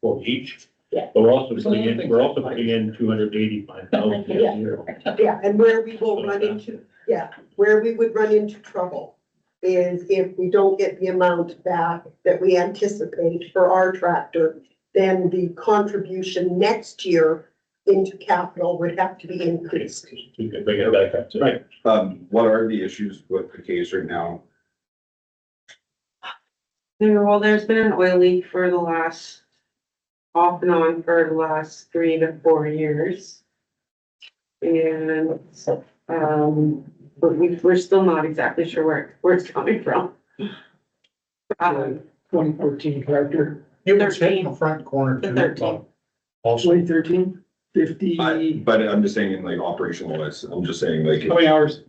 A: for each.
H: Yeah.
A: But we're also putting in 285,000 this year.
D: Yeah, and where we will run into, Yeah, where we would run into trouble is if we don't get the amount back that we anticipate for our tractor, then the contribution next year into capital would have to be increased.
A: We can bring it back up to. Right.
F: What are the issues with the case right now?
C: Well, there's been an oil leak for the last, off and on for the last 3 to 4 years. And, but we're still not exactly sure where it's coming from.
G: 2014 tractor,
B: It was hit in
C: 13.
B: the front corner
C: The
B: too.
C: 13.
B: Also,
G: 2013, 50.
F: But I'm just saying in like operational wise, I'm just saying like.
E: How many hours?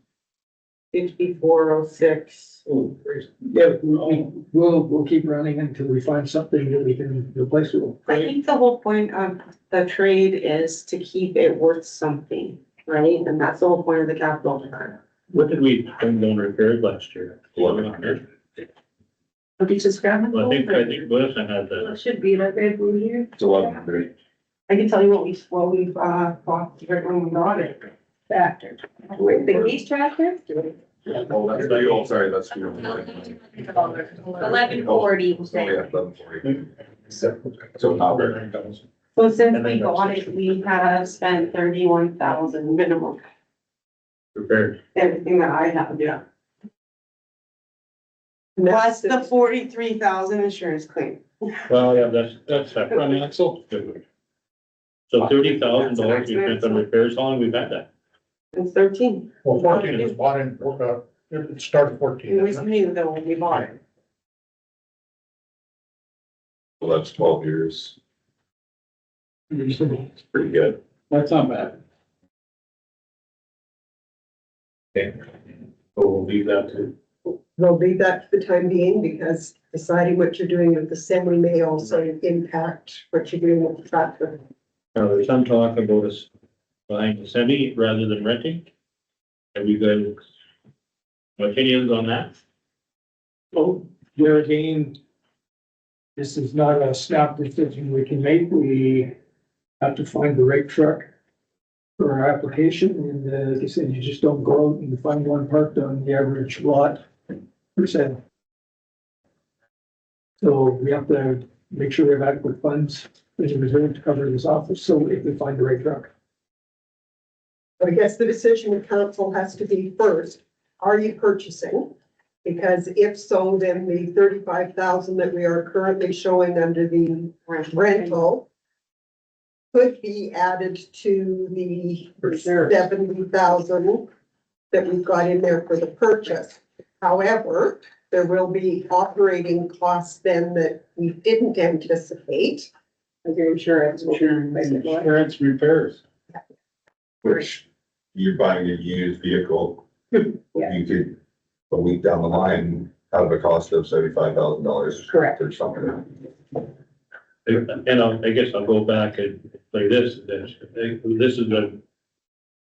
C: 5406.
E: Oh, crazy.
G: Yeah, we'll keep running until we find something that we can replace it with.
C: I think the whole point of the trade is to keep it worth something, right? And that's the whole point of the capital plan.
A: What did we bring down repaired last year?
F: 1100.
C: A piece of scrap metal?
A: Well, I think Wilson had
H: Well,
A: the,
H: it should be in our bid here.
F: It's 1100.
C: I can tell you what we've bought right when we got it.
H: Tractor. With the case tractor?
F: Oh, that's the old, sorry, that's. the old.
H: 1140.
F: Oh, yeah, 1140. So now we're.
C: So since we got it, we have spent 31,000 minimum,
A: repaired.
C: everything that I have, yeah. Plus the 43,000 insurance claim.
A: Well, yeah, that's that front axle. So $30,000 we spent on repairs, how long we've had that?
C: It's 13.
B: well, 14 was bought in, it started 14.
C: It was
B: isn't it?
C: new though when we bought it.
F: Well, that's 12 years. It's pretty good.
E: That's not bad.
A: Okay. So we'll leave that to.
D: We'll leave that for the time being because deciding what you're doing with the semi may also impact what you're doing with the tractor.
A: Now, there's some talk about us buying a semi rather than renting. Have you got opinions on that?
G: Well, there again, this is not a snap decision we can make. We have to find the right truck for our application. And like I said, you just don't go out and find one parked on the average lot per se. So we have to make sure we have adequate funds in reserve to cover this office. So if we find the right truck.
D: I guess the decision of council has to be first, are you purchasing? Because if so, then the 35,000 that we are currently showing under the rental could be added to the
G: Reserve.
D: 70,000 that we've got in there for the purchase. However, there will be operating costs then that we didn't anticipate.
H: Like your insurance.
E: Insurance repairs.
F: Which you're buying a used vehicle.
H: Yeah.
F: You could, a week down the line, have a cost of $75,000.
H: Correct.
F: Or something.
A: And I guess I'll go back and play this is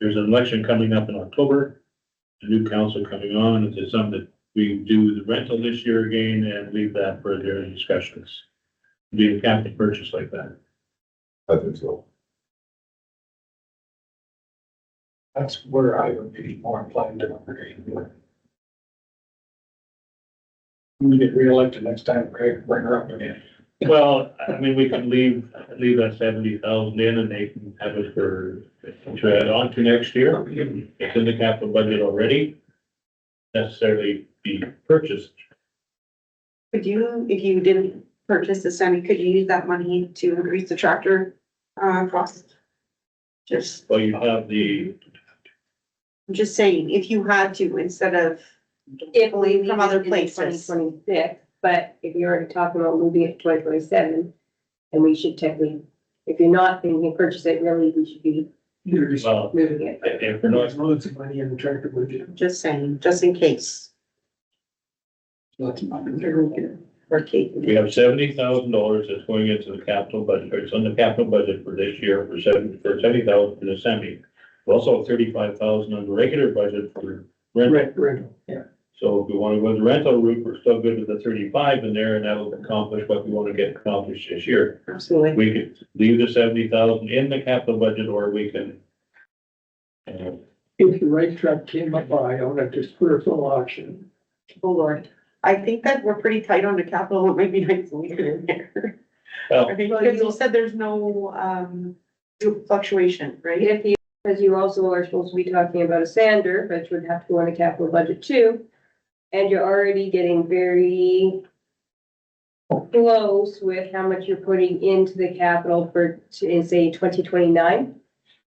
A: there's an election coming up in October. A new council coming on, is it something that we do the rental this year again and leave that for their discussions? Do a capital purchase like that?
F: I think so.
E: That's where I would be more inclined to agree. We get reelected next time, Craig, bring her up again.
A: Well, I mean, we could leave that 70,000 in and they can have it to add on to next year. It's in the capital budget already. Necessarily be purchased.
C: Could you, if you didn't purchase the semi, could you use that money to increase the tractor, cost? Just,
A: Well, you have the,
C: I'm just saying, if you had to, instead of,
H: If we leave
C: From other
H: it in
C: places.
H: 2026, but if you're already talking about moving it to 2027, and we should technically, if you're not thinking purchase it, really, we should be
G: There's
A: well,
H: moving it.
A: if we're not,
G: loads of money in the tractor budget.
C: just saying, just in case.
G: Lots of money.
C: Or Kate.
A: we have $70,000 that's going into the capital budget, or it's on the capital budget for this year for 70,000 for the semi. We also have 35,000 on the regular budget for rental.
G: Rental, yeah.
A: So if we want to go the rental route, we're still good with the 35 in there and that'll accomplish what we want to get accomplished this year.
C: Absolutely.
A: We could leave the 70,000 in the capital budget or we can
G: If the right truck came up by on a dispersal auction,
C: Oh, Lord. I think that we're pretty tight on the capital. It might be nice to leave it in there.
A: Well,
C: I think, because you said there's no, fluctuation, right?
H: If you, because you also are supposed to be talking about a sander, which would have to go on a capital budget too. And you're already getting very close with how much you're putting into the capital for, say, 2029.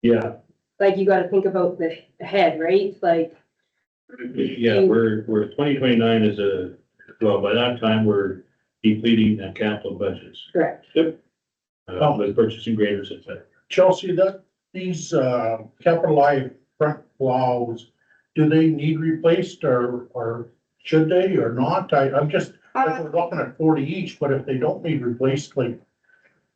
A: yeah,
H: Like, you gotta think about the ahead, right? Like,
A: yeah, we're 2029 is well, by that time, we're depleting the capital budgets.
H: correct.
A: With purchasing graders, et cetera.
B: Chelsea, that, these, capitalized front plows, do they need replaced or should they or not? I'm just, like, we're looking at 40 each, but if they don't need replaced, like,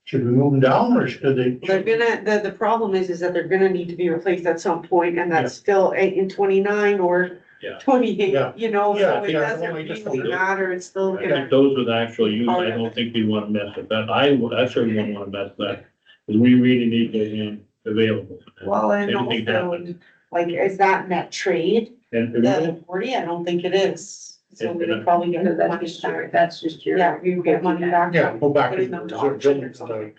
B: should we move them down or should they?
C: They're gonna, the problem is that they're gonna need to be replaced at some point, and
B: Yeah.
C: that's still in 29 or
A: Yeah.
C: 28,
B: Yeah.
C: you know,
B: Yeah,
C: so it
B: yeah,
C: doesn't
B: only just
C: really
B: a little.
C: matter, it's still
A: I
C: gonna.
A: think those with actual use, I don't think we want to mess with that. I certainly wouldn't want to mess with that, because we really need them available.
C: Well, and
A: Anything
C: also,
A: happens.
C: like, is that net trade,
A: And
C: the 40? I don't think it is. So we would probably get
H: Because
C: the
H: that's
C: money
H: just your,
C: back.
H: that's just your.
C: Yeah, we would get money back.
B: Yeah,
C: from
B: go back
C: putting
B: to
C: them to
B: reserve
C: auction or
B: buildings.
C: something.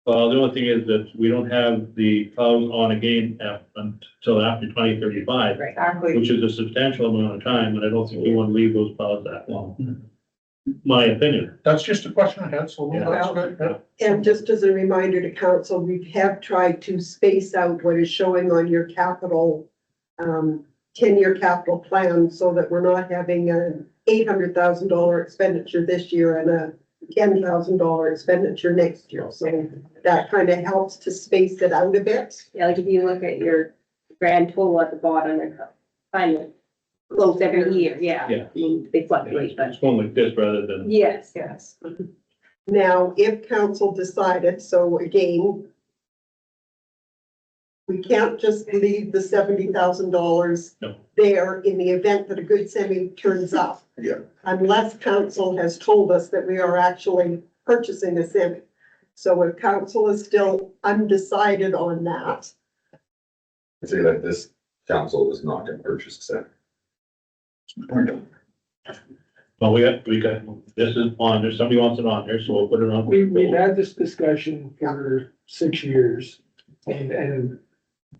A: well, the only thing is that we don't have the plows on again until after 2035,
C: Exactly.
A: which is a substantial amount of time, and I don't think we want to leave those plows that long. My opinion.
B: That's just a question I had, so
A: Yeah.
B: that's good.
D: And just as a reminder to council, we have tried to space out what is showing on your capital, 10-year capital plan, so that we're not having an $800,000 expenditure this year and a $10,000 expenditure next year. So that kind of helps to space it out a bit.
H: Yeah, like if you look at your grand total at the bottom, it's kind of close every year, yeah.
A: Yeah.
H: I mean, they fluctuate, but
A: It's going like this rather than,
H: yes,
C: Yes.
D: Now, if council decided, so again, we can't just leave the $70,000
A: No.
D: there in the event that a good semi turns up.
F: Yeah.
D: Unless council has told us that we are actually purchasing a semi. So if council is still undecided on that,
F: I'd say that this council is not gonna purchase a set.
A: well, we got, this is on there, somebody wants it on there, so we'll put it on.
G: we've had this discussion for 6 years. And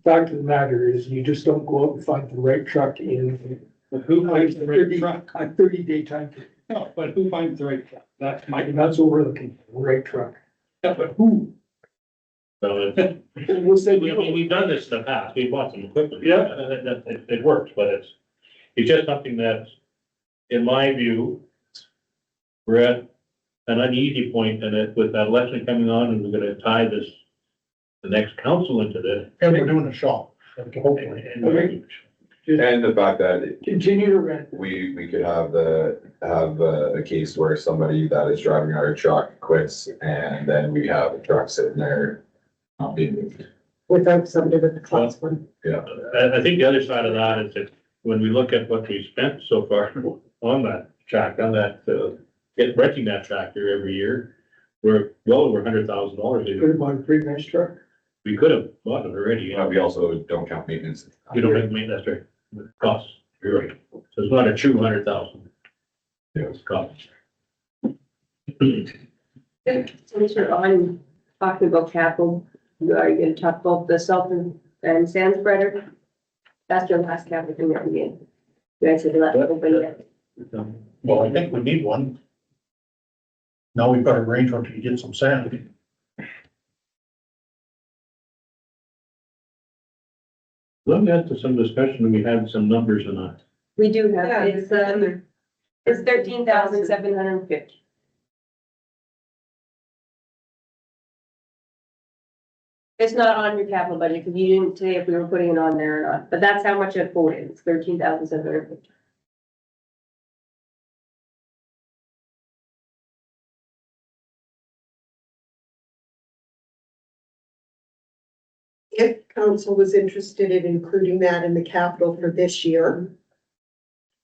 G: fact of the matter is, you just don't go out and find the right truck in
E: But who finds the right truck?
G: a 30-day time.
E: No, but who finds the right truck? That's my,
G: And that's what we're looking for, the right truck.
E: yeah, but who?
A: So it's,
G: And we'll say,
A: we've done this in the past, we bought some equipment.
E: Yeah.
A: It works, but it's just something that's, in my view, we're at an uneasy point, and with that election coming on, and we're gonna tie the next council into this.
B: And we're doing a shop, hopefully.
F: And the fact that
G: continue to rent.
F: we could have a case where somebody that is driving our truck quits and then we have a truck sitting there not being moved.
D: without somebody with a class one.
F: Yeah.
A: I think the other side of that is that when we look at what we spent so far on that track, on that, renting that tractor every year, we're well over $100,000.
G: Put them on a pretty nice truck.
A: We could have bought it already.
F: We also don't count maintenance.
A: You don't have to make that straight. Costs, you're right. So it's not a true 100,000.
F: Yeah.
A: It's costs.
H: since you're on talking about capital, are you gonna talk about the salt and sand spreader? That's your last capital thing that we did. You guys have left open yet.
B: Well, I think we need one. Now we've got to arrange one to get some sand.
A: Let me add to some discussion, we had some numbers in that.
H: We do
C: Yeah,
H: have, it's 13,750. It's not on your capital budget, because you didn't say if we were putting it on there or not, but that's how much it quoted, it's 13,750.
D: If council was interested in including that in the capital for this year,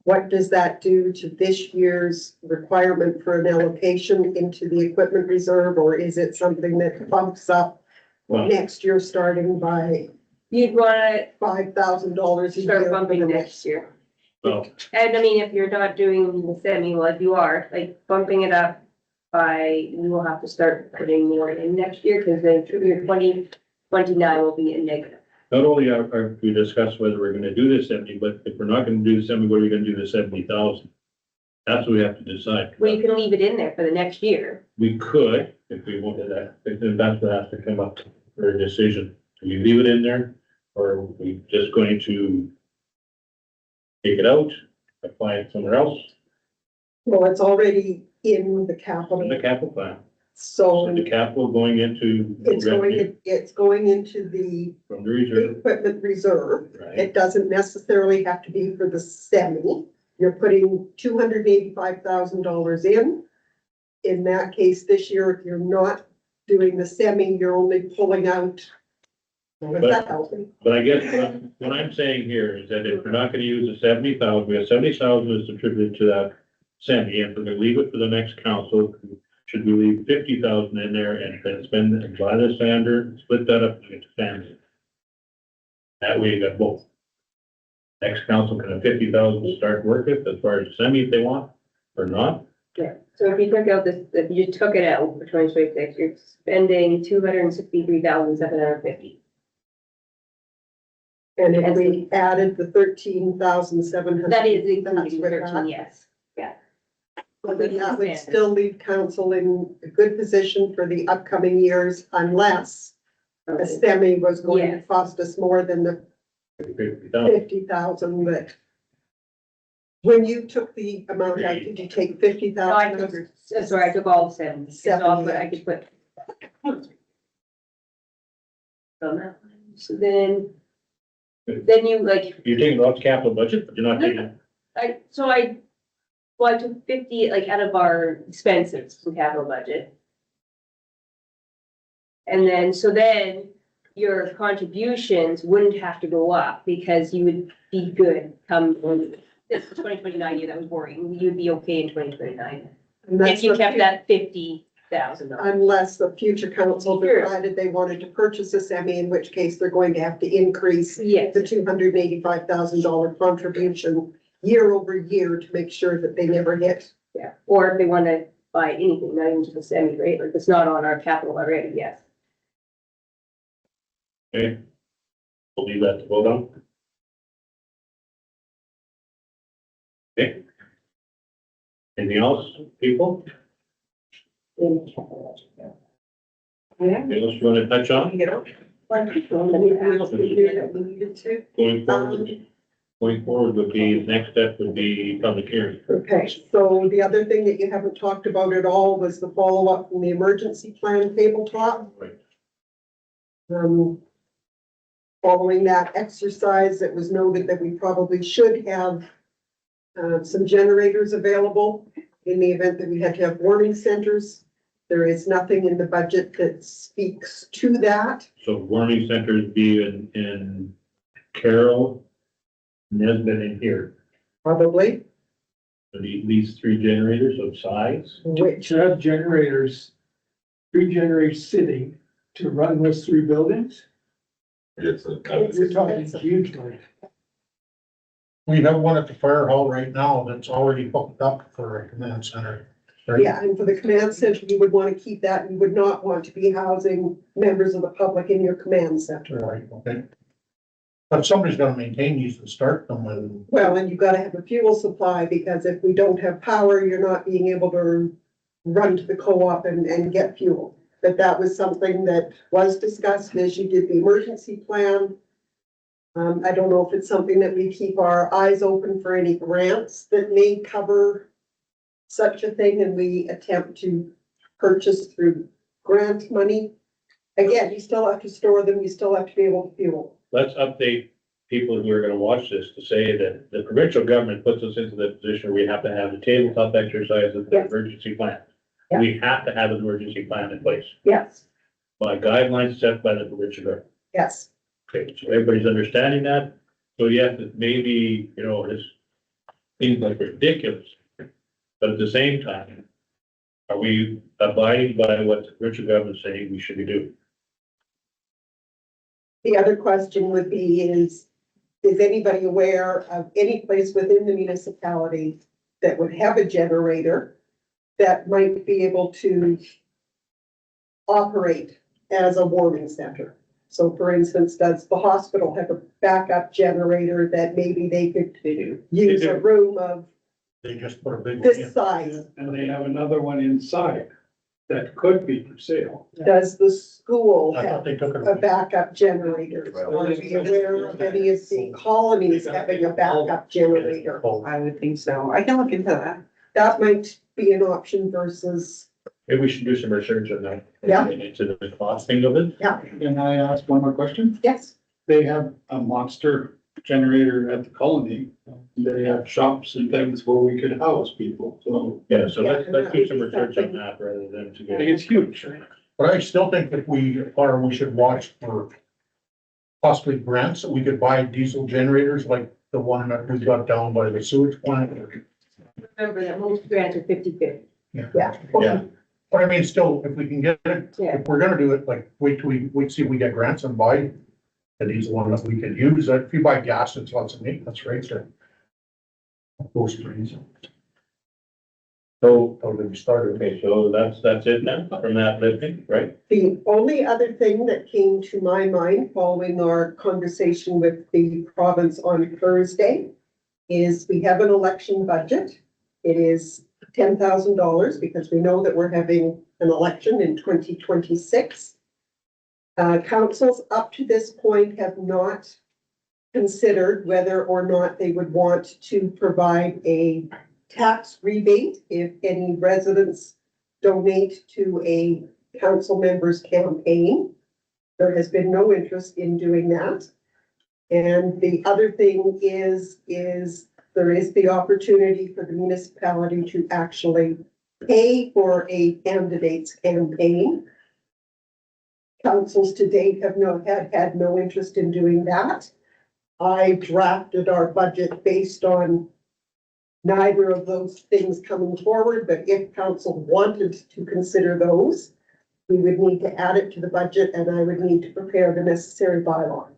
D: what does that do to this year's requirement for an allocation into the equipment reserve? Or is it something that bumps up
A: Well,
D: next year, starting by
H: You'd wanna
D: $5,000 a year.
H: start
D: for
H: bumping
D: the
H: next year.
A: Well,
H: And I mean, if you're not doing the semi, well, if you are, like bumping it up by, you will have to start putting more in next year, cause then your 2029 will be a negative.
A: not only are we discussing whether we're gonna do the 70, but if we're not gonna do the 70, what are we gonna do the 70,000? That's what we have to decide.
H: Well, you can leave it in there for the next year.
A: We could, if we wanted that, then that's what has to come up for a decision. Do we leave it in there, or are we just going to take it out, apply it somewhere else,
D: Well, it's already in the capital,
A: in the capital plan? So
D: so
A: the capital going into
D: it's
A: revenue
D: going into the
A: from the reserve,
D: equipment reserve.
A: right?
D: It doesn't necessarily have to be for the semi. You're putting $285,000 in. In that case, this year, if you're not doing the semi, you're only pulling out.
A: But I guess what I'm saying here is that if we're not gonna use the 70,000, we have 70,000 is attributed to that semi, and we're gonna leave it for the next council. Should we leave 50,000 in there and then spend it and buy the sander, split that up into families? That way you got both. Next council can have 50,000 to start work with as far as semi if they want, or not.
H: Yeah, so if you took out this, if you took it out for 2026, you're spending 263,750.
D: And if we added the 13,700.
H: That is including 13, yes.
D: Well, then that would still leave council in a good position for the upcoming years unless a semi was going to
H: Yes.
D: cost us more than the
A: 50,000.
D: 50,000, but when you took the amount out, did you take 50,000?
H: No, I took, sorry, I took all the 70. It's all, but I could put. So then you like,
A: You're taking it off the capital budget, but you're not taking,
H: I took 50, like, out of our expenses from capital budget. And then your contributions wouldn't have to go up because you would be good come this 2029 year that was boring. You'd be okay in 2029.
D: And that's
H: If you
D: what
H: kept
D: fu-
H: that $50,000.
D: Unless the future council
H: Sure.
D: decided they wanted to purchase a semi, in which case they're going to have to increase
H: Yes,
D: the $285,000 contribution year over year to make sure that they never hit.
H: yeah. Or if they want to buy anything, not even just a semi, right? Like it's not on our capital already, yes.
A: okay? We'll leave that to vote on. Okay. Anything else, people? Anything else you wanna touch on
D: You know? Anything else we did that we needed to?
A: going forward? Going forward would be, next step would be public hearing.
D: Okay, so the other thing that you haven't talked about at all was the follow-up from the emergency plan tabletop.
A: Right.
D: Following that exercise, it was noted that we probably should have some generators available in the event that we had to have warming centers. There is nothing in the budget that speaks to that.
A: So warming centers be in Carroll, Nesbit and here.
D: Probably,
A: So these three generators of size.
D: which,
G: To have generators, 3 generators sitting to run those 3 buildings,
F: It's a,
G: you're talking huge money.
B: We have one at the fire hall right now that's already hooked up for a command center. right?
D: yeah, and for the command center, you would want to keep that. You would not want to be housing members of the public in your command center.
B: Right, okay. But somebody's gonna maintain these and start them and,
D: Well, and you've got to have a fuel supply, because if we don't have power, you're not being able to run to the co-op and get fuel. But that was something that was discussed as you did the emergency plan. I don't know if it's something that we keep our eyes open for any grants that may cover such a thing, and we attempt to purchase through grant money. Again, you still have to store them, you still have to be able to fuel.
A: Let's update people who are gonna watch this to say that the provincial government puts us into the position where we have to have the tabletop exercise of the
D: Yes.
A: emergency plan.
D: Yeah.
A: We have to have an emergency plan in place
D: Yes,
A: by guidelines set by the provincial government.
D: yes.
A: Okay, so everybody's understanding that. So yes, it maybe, this seems like ridiculous. But at the same time, are we abiding by what the provincial government is saying we should be doing?
D: The other question would be is anybody aware of any place within the municipality that would have a generator that might be able to operate as a warming center? So for instance, does the hospital have a backup generator that maybe they could use a room of
B: They just put a big one
D: this
B: in.
D: size?
E: And they have another one inside that could be for sale.
D: Does the school
B: I
D: have
B: thought they took
D: a
B: it.
D: backup generator? Or are we aware of any of the colonies having a backup generator?
C: I would think so. I can look into that.
D: That might be an option versus,
A: Maybe we should do some research on that.
D: Yeah.
A: Into the costing of it.
E: Can I ask one more question?
D: yes,
E: They have a monster generator at the colony. They have shops and things where we could house people, so
A: Yeah, so let's
D: Yeah,
A: do some
D: that would be
A: research on
D: something.
A: that rather than to
E: I
A: get.
E: think it's huge.
B: But I still think that we should watch for possibly grants that we could buy diesel generators like the one that we got down by the sewage plant.
H: Remember that most grants are 50/50.
D: yeah.
A: Yeah.
B: But I mean, still, if we can get it,
H: Yeah.
B: if we're gonna do it, like, wait see if we get grants and buy a diesel one that we can use. If you buy gas, it's lots of maintenance, right? So those things,
A: So,
B: totally we started.
A: okay, so that's it then from that listing, right?
D: The only other thing that came to my mind following our conversation with the province on Thursday is we have an election budget. It is $10,000 because we know that we're having an election in 2026. Councils up to this point have not considered whether or not they would want to provide a tax rebate if any residents donate to a council member's campaign. There has been no interest in doing that. And the other thing is there is the opportunity for the municipality to actually pay for a candidate's campaign. Councils to date have had no interest in doing that. I drafted our budget based on neither of those things coming forward, but if council wanted to consider those, we would need to add it to the budget and I would need to prepare the necessary bylaw.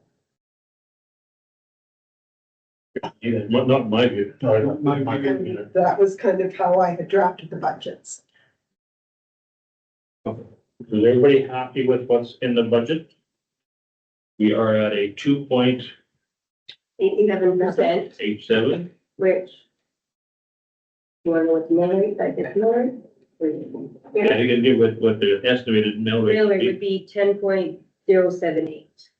A: Yeah, not in my view.
B: No, I don't-
D: And that was kind of how I had drafted the budgets.
A: Is everybody happy with what's in the budget? We are at a
H: 11%,
A: 2.87.
H: which. You wanna know what the mill rate, I guess, mill rate?
A: Yeah, you can do what the estimated mill rate
H: Mill
A: would
H: rate would
A: be,
H: be 10.078.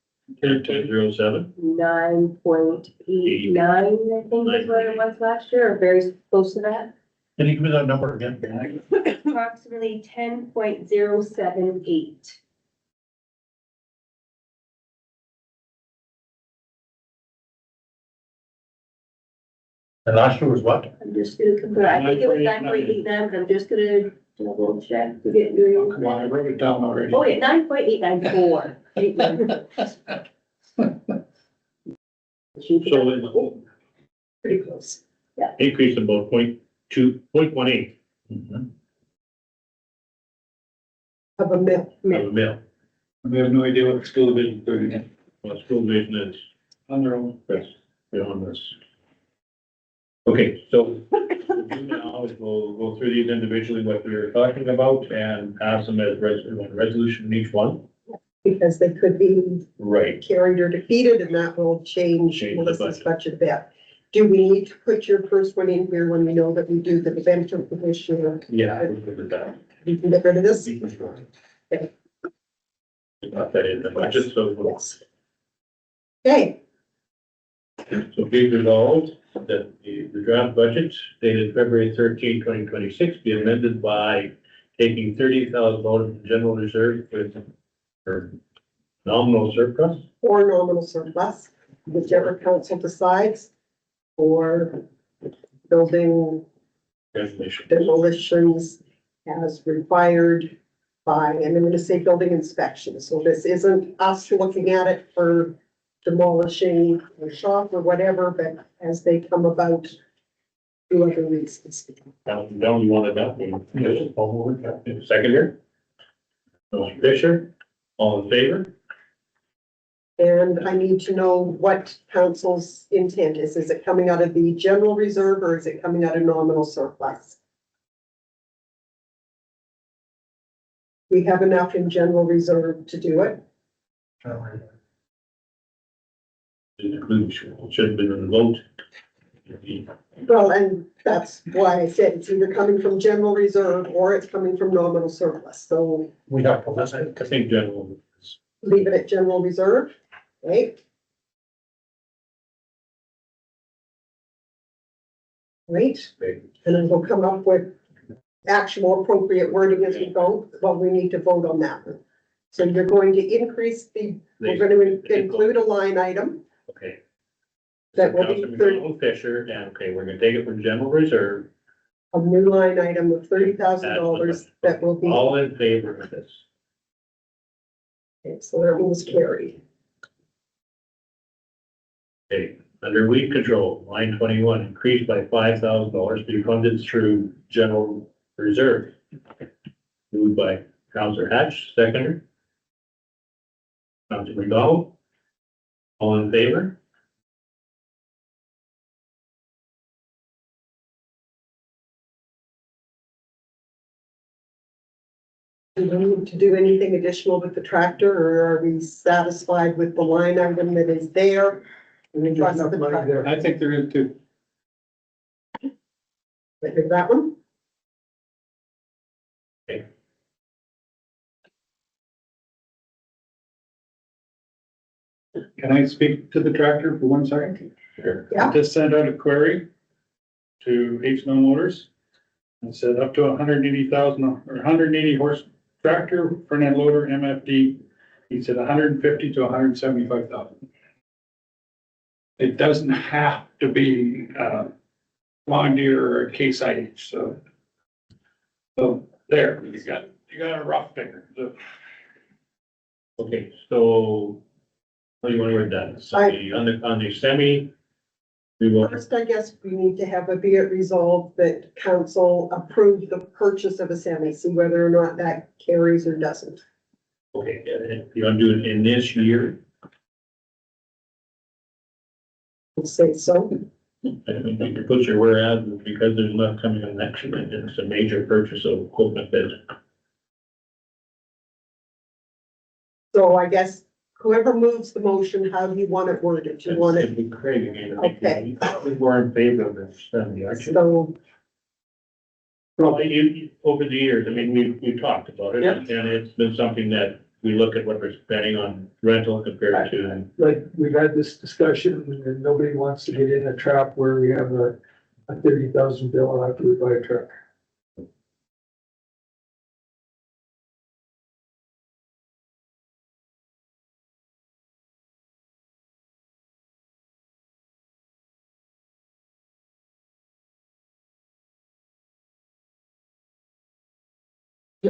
A: 10.07.
H: 9.89, I think is what it was last year, or very close to that.
B: Can you give me that number again?
H: Approximately 10.078.
B: And last year was what?
H: I'm just gonna compare, I think it was 9.89, but I'm just gonna double check to get your.
E: Come on, I wrote it down already.
H: Oh, yeah, 9.894.
A: So in the whole
D: Pretty close.
A: increase of about 0.18
D: Of a mill.
A: of a mill.
E: We have no idea what the school division is doing
A: Well, school division is
E: on their own.
A: Yes, beyond this. Okay, so what we'll do now is we'll go through these individually, what we were talking about, and pass them as resolution in each one.
D: Because they could be
A: Right.
D: carried or defeated, and that will change
A: Change the
D: Melissa's budget a bit. Do we need to put your first one in here when we know that we do the prevention position, or
A: Yeah, we'll do that.
D: we can get rid of this?
A: We got that in the budget, so,
D: Yes. Okay,
A: so be resolved that the draft budget dated February 13, 2026, be amended by taking $30,000 from general reserve for nominal surplus.
D: or nominal surplus, whichever council decides, or building
A: Resolution.
D: demolitions as required by, and I'm gonna say building inspection, so this isn't us looking at it for demolishing a shop or whatever, but as they come about through other reasons.
A: Down, you wanted that one. Second here. Mr. Fisher, all in favor?
D: And I need to know what council's intent is. Is it coming out of the general reserve or is it coming out of nominal surplus? We have enough in general reserve to do it.
A: It includes, should have been in the vote.
D: Well, and that's why I said it's either coming from general reserve or it's coming from nominal surplus. So
B: We have to list it.
A: I think general is
D: leave it at general reserve, right? Right,
A: big.
D: and then we'll come up with actual appropriate wording as we go. Well, we need to vote on that one. So you're going to increase we're going to include a line item
A: Okay.
D: that will be
A: Councilman Donald Fisher, and okay, we're gonna take it from general reserve.
D: a new line item of $30,000 that will be,
A: All in favor of this?
D: okay, so that was carried.
A: Okay, under weed control, line 21, increased by $5,000 to be funded through general reserve. Moved by Councilor Hatch, seconder. Councilor McDonald. All in favor?
D: Do we need to do anything additional with the tractor, or are we satisfied with the line item that is there? And the
G: There's
D: rest of
G: enough
D: the
G: money
D: tractor,
G: there.
E: I think there is too.
D: like that one?
E: Can I speak to the tractor for 1 second?
A: Sure.
D: Yeah.
E: I just sent out a query to H No Motors. And said up to 180,000 or 180 horse tractor, front end loader, MFD. He said 150 to 175,000. It doesn't have to be, Long Deere or a Case IH, so. So there, you got a rough figure. So,
A: Okay, so what do you want to word that? So on the semi, we will,
D: First, I guess we need to have a be it resolved that council approve the purchase of a semi, see whether or not that carries or doesn't.
A: okay, you want to do it in this year?
D: Let's say so.
A: I mean, you can put your whereas because there's enough coming on next year, and it's a major purchase of equipment that.
D: So I guess whoever moves the motion, how do you want it worded? Do you want it,
A: It'd be Craig again.
D: Okay.
A: We're in favor of this, aren't you?
D: so,
A: Well, over the years, I mean, we've talked about it,
G: Yep.
A: and it's been something that we look at what we're spending on rental compared to.
G: Like, we've had this discussion and nobody wants to get in a trap where we have a 30,000 bill after we buy a truck.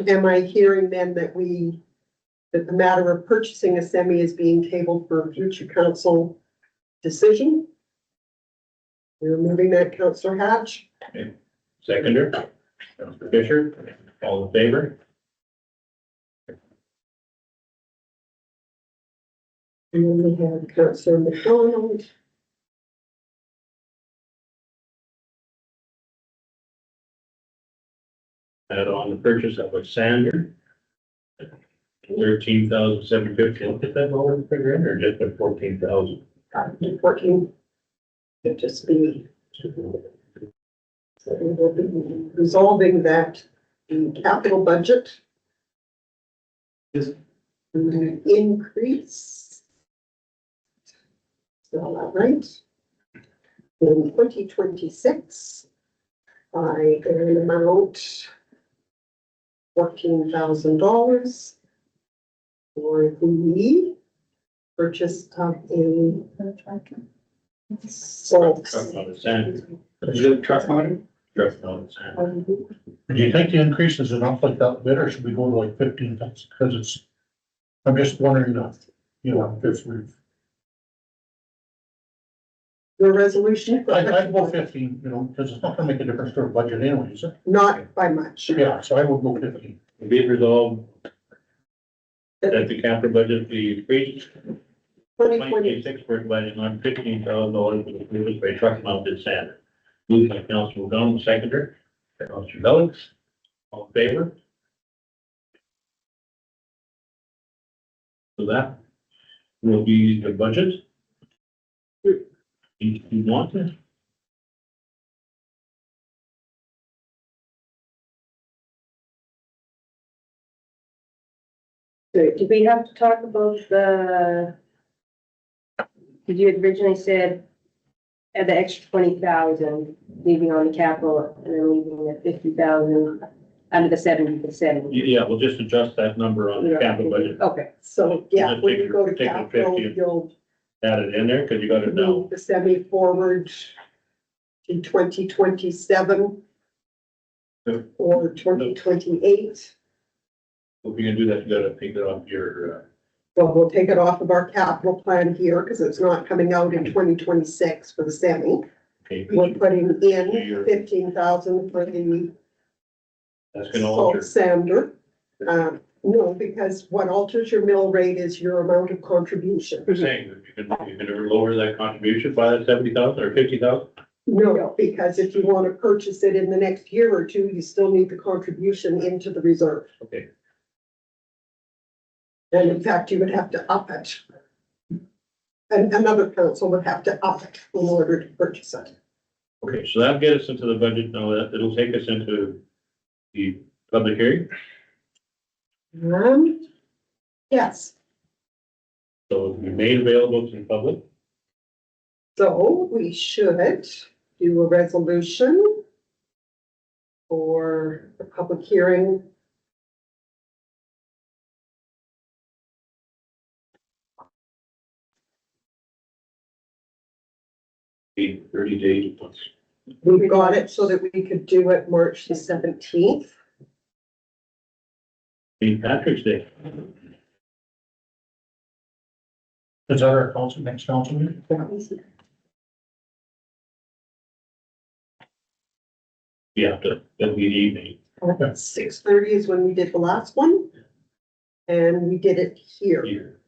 D: am I hearing then that that the matter of purchasing a semi is being tabled for a future council decision? You're moving that, Councillor Hatch?
A: Seconder, Councilor Fisher, all in favor?
D: And then we have Councillor McDonald.
A: And on the purchase of a sander. 13,750, look at that lower figure in, or just at 14,000?
D: Working. It just be. So we will be resolving that the capital budget.
E: Yes.
D: Increase. Is all that right? In 2026. By an amount. $14,000. For the purchase of a salt.
A: Truck on the sander,
E: is it truck money?
A: truck on the sander.
B: Do you think the increase is enough like that bid, or should we go to like 15,000? Because it's, I'm just wondering, if we've,
D: The resolution.
B: I'd go 15, because it's not gonna make a difference to our budget anyway, is it?
D: Not by much.
B: Yeah, so I would go 15.
A: Be it resolved that the capital budget be increased 2026 for providing $115,000 for the purpose by truck mounted sander. Moved by Councilor O'Donnell, seconder, by Councilor Billings. All in favor? So that will be the budget. If you want to.
H: So did we have to talk about did you originally said add the extra 20,000, leaving on the capital and then leaving the 50,000 under the 70%?
A: Yeah, we'll just adjust that number on the capital budget.
H: Okay,
D: So, yeah,
A: Just
D: when
A: take
D: you go to
A: the
D: capital,
A: 50.
D: you'll
A: Add it in there because you got it now.
D: move the semi forward to 2027
A: Yeah.
D: or 2028.
A: If you're gonna do that, you gotta take it off your,
D: Well, we'll take it off of our capital plan here because it's not coming out in 2026 for the semi.
A: okay,
D: We're putting in 15,000 for the
A: that's gonna alter.
D: salt sander. No, because what alters your mill rate is your amount of contribution.
A: You're saying that you can lower that contribution by that 70,000 or 50,000?
D: No, because if you want to purchase it in the next year or two, you still need the contribution into the reserve.
A: Okay,
D: And in fact, you would have to up it. And another council would have to up it in order to purchase it.
A: okay, so that'll get us into the budget now. It'll take us into the public hearing.
D: Yes,
A: So it'll be made available to the public.
D: so we should do a resolution for the public hearing.
A: Be 30 days plus.
D: We got it so that we could do it March the 17th.
A: St. Patrick's Day.
B: Is that our council, next council meeting?
A: Yeah, that'll be the evening.
D: 6:30 is when we did the last one. And we did it here.
A: Here.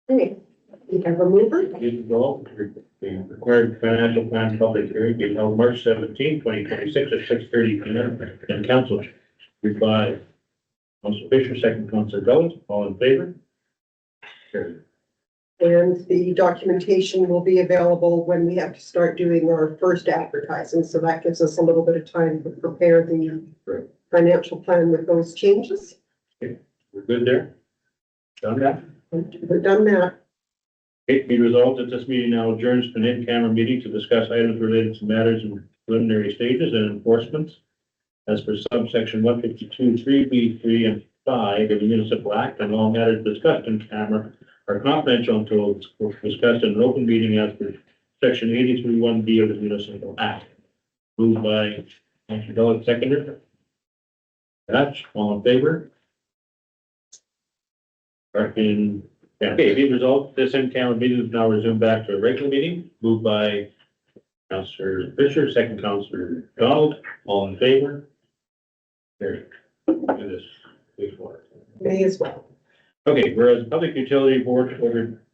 D: Okay, we have a mover.
A: Good to go. The required financial plan public hearing being held March 17, 2026 at 6:30 p.m. in council. Moved by Council Fisher, second Council Gullis, all in favor? Carried.
D: And the documentation will be available when we have to start doing our first advertising. So that gives us a little bit of time to prepare the financial plan with those changes.
A: We're good there? Done that?
D: We've done that.
A: It be resolved that this meeting now adjourns to an in-camera meeting to discuss items related to matters in preliminary stages and enforcements as per subsection 152, 3B, 3, and 5 of the Municipal Act, and all matters discussed in camera are confidential until discussed in an open meeting as per section 83(1)B of the Municipal Act. Moved by Councilor Dillon, seconder. Batch, all in favor? Okay, be resolved, this in-camera meeting is now resumed back to a regular meeting, moved by Councilor Fisher, second Councilor Donald, all in favor? There, do this before.
D: May as well.
A: Okay, whereas Public Utility Board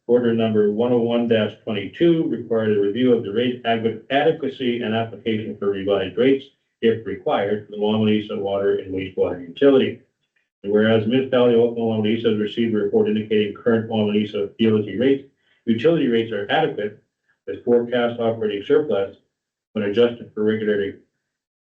A: order number 101-22 required a review of the rate adequacy and application for revised rates, if required, for the Wawanesa Water and Wastewater Utility. And whereas municipality of Oakland-Wawanesa has received a report indicating current Wawanesa utility rates are adequate with forecast operating surplus when adjusted for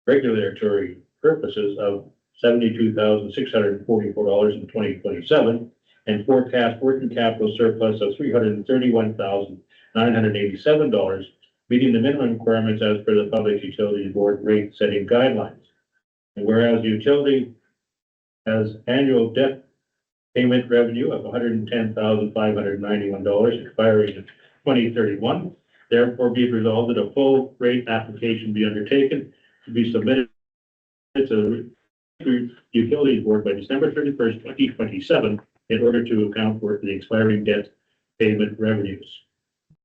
A: regulatory purposes of $72,644 in 2027 and forecast working capital surplus of $331,987, meeting the minimum requirements as per the Public Utility Board rate setting guidelines. And whereas the utility has annual debt payment revenue of $110,591 expiring in 2031. Therefore, be it resolved that a full rate application be undertaken to be submitted to the Utilities Board by December 31st, 2027, in order to account for the expiring debt payment revenues.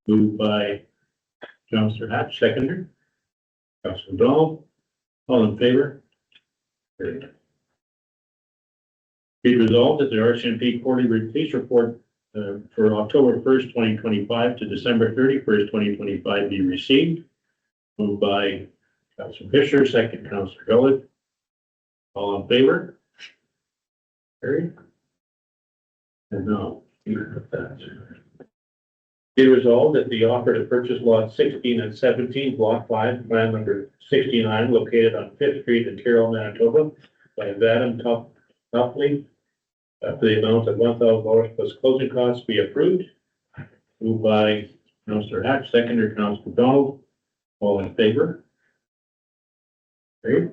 A: Moved by Councilor Hatch, seconder. Councilor Donald, all in favor? Carried. Be it resolved that the RCMP quarterly police report for October 1st, 2025 to December 31st, 2025 be received. Moved by Councilor Fisher, second Councilor Gullett. All in favor? Carried. And now, be it resolved that the offer to purchase lot 16 and 17, block 5, plan number 69, located on 5th Street in Carroll, Manitoba, by Vadum Topley, for the amount of $1,000 plus closing costs be approved. Moved by Councilor Hatch, seconder Councilor Donald. All in favor? Carried.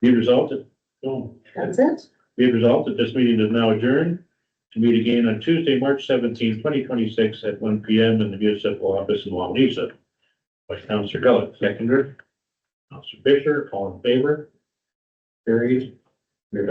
A: Be it resolved that,
D: That's it.
A: be it resolved that this meeting is now adjourned to meet again on Tuesday, March 17, 2026 at 1 p.m. in the municipal office in Wawanesa. By Councilor Gullett, seconder. Councilor Fisher, all in favor? Carried. We're done.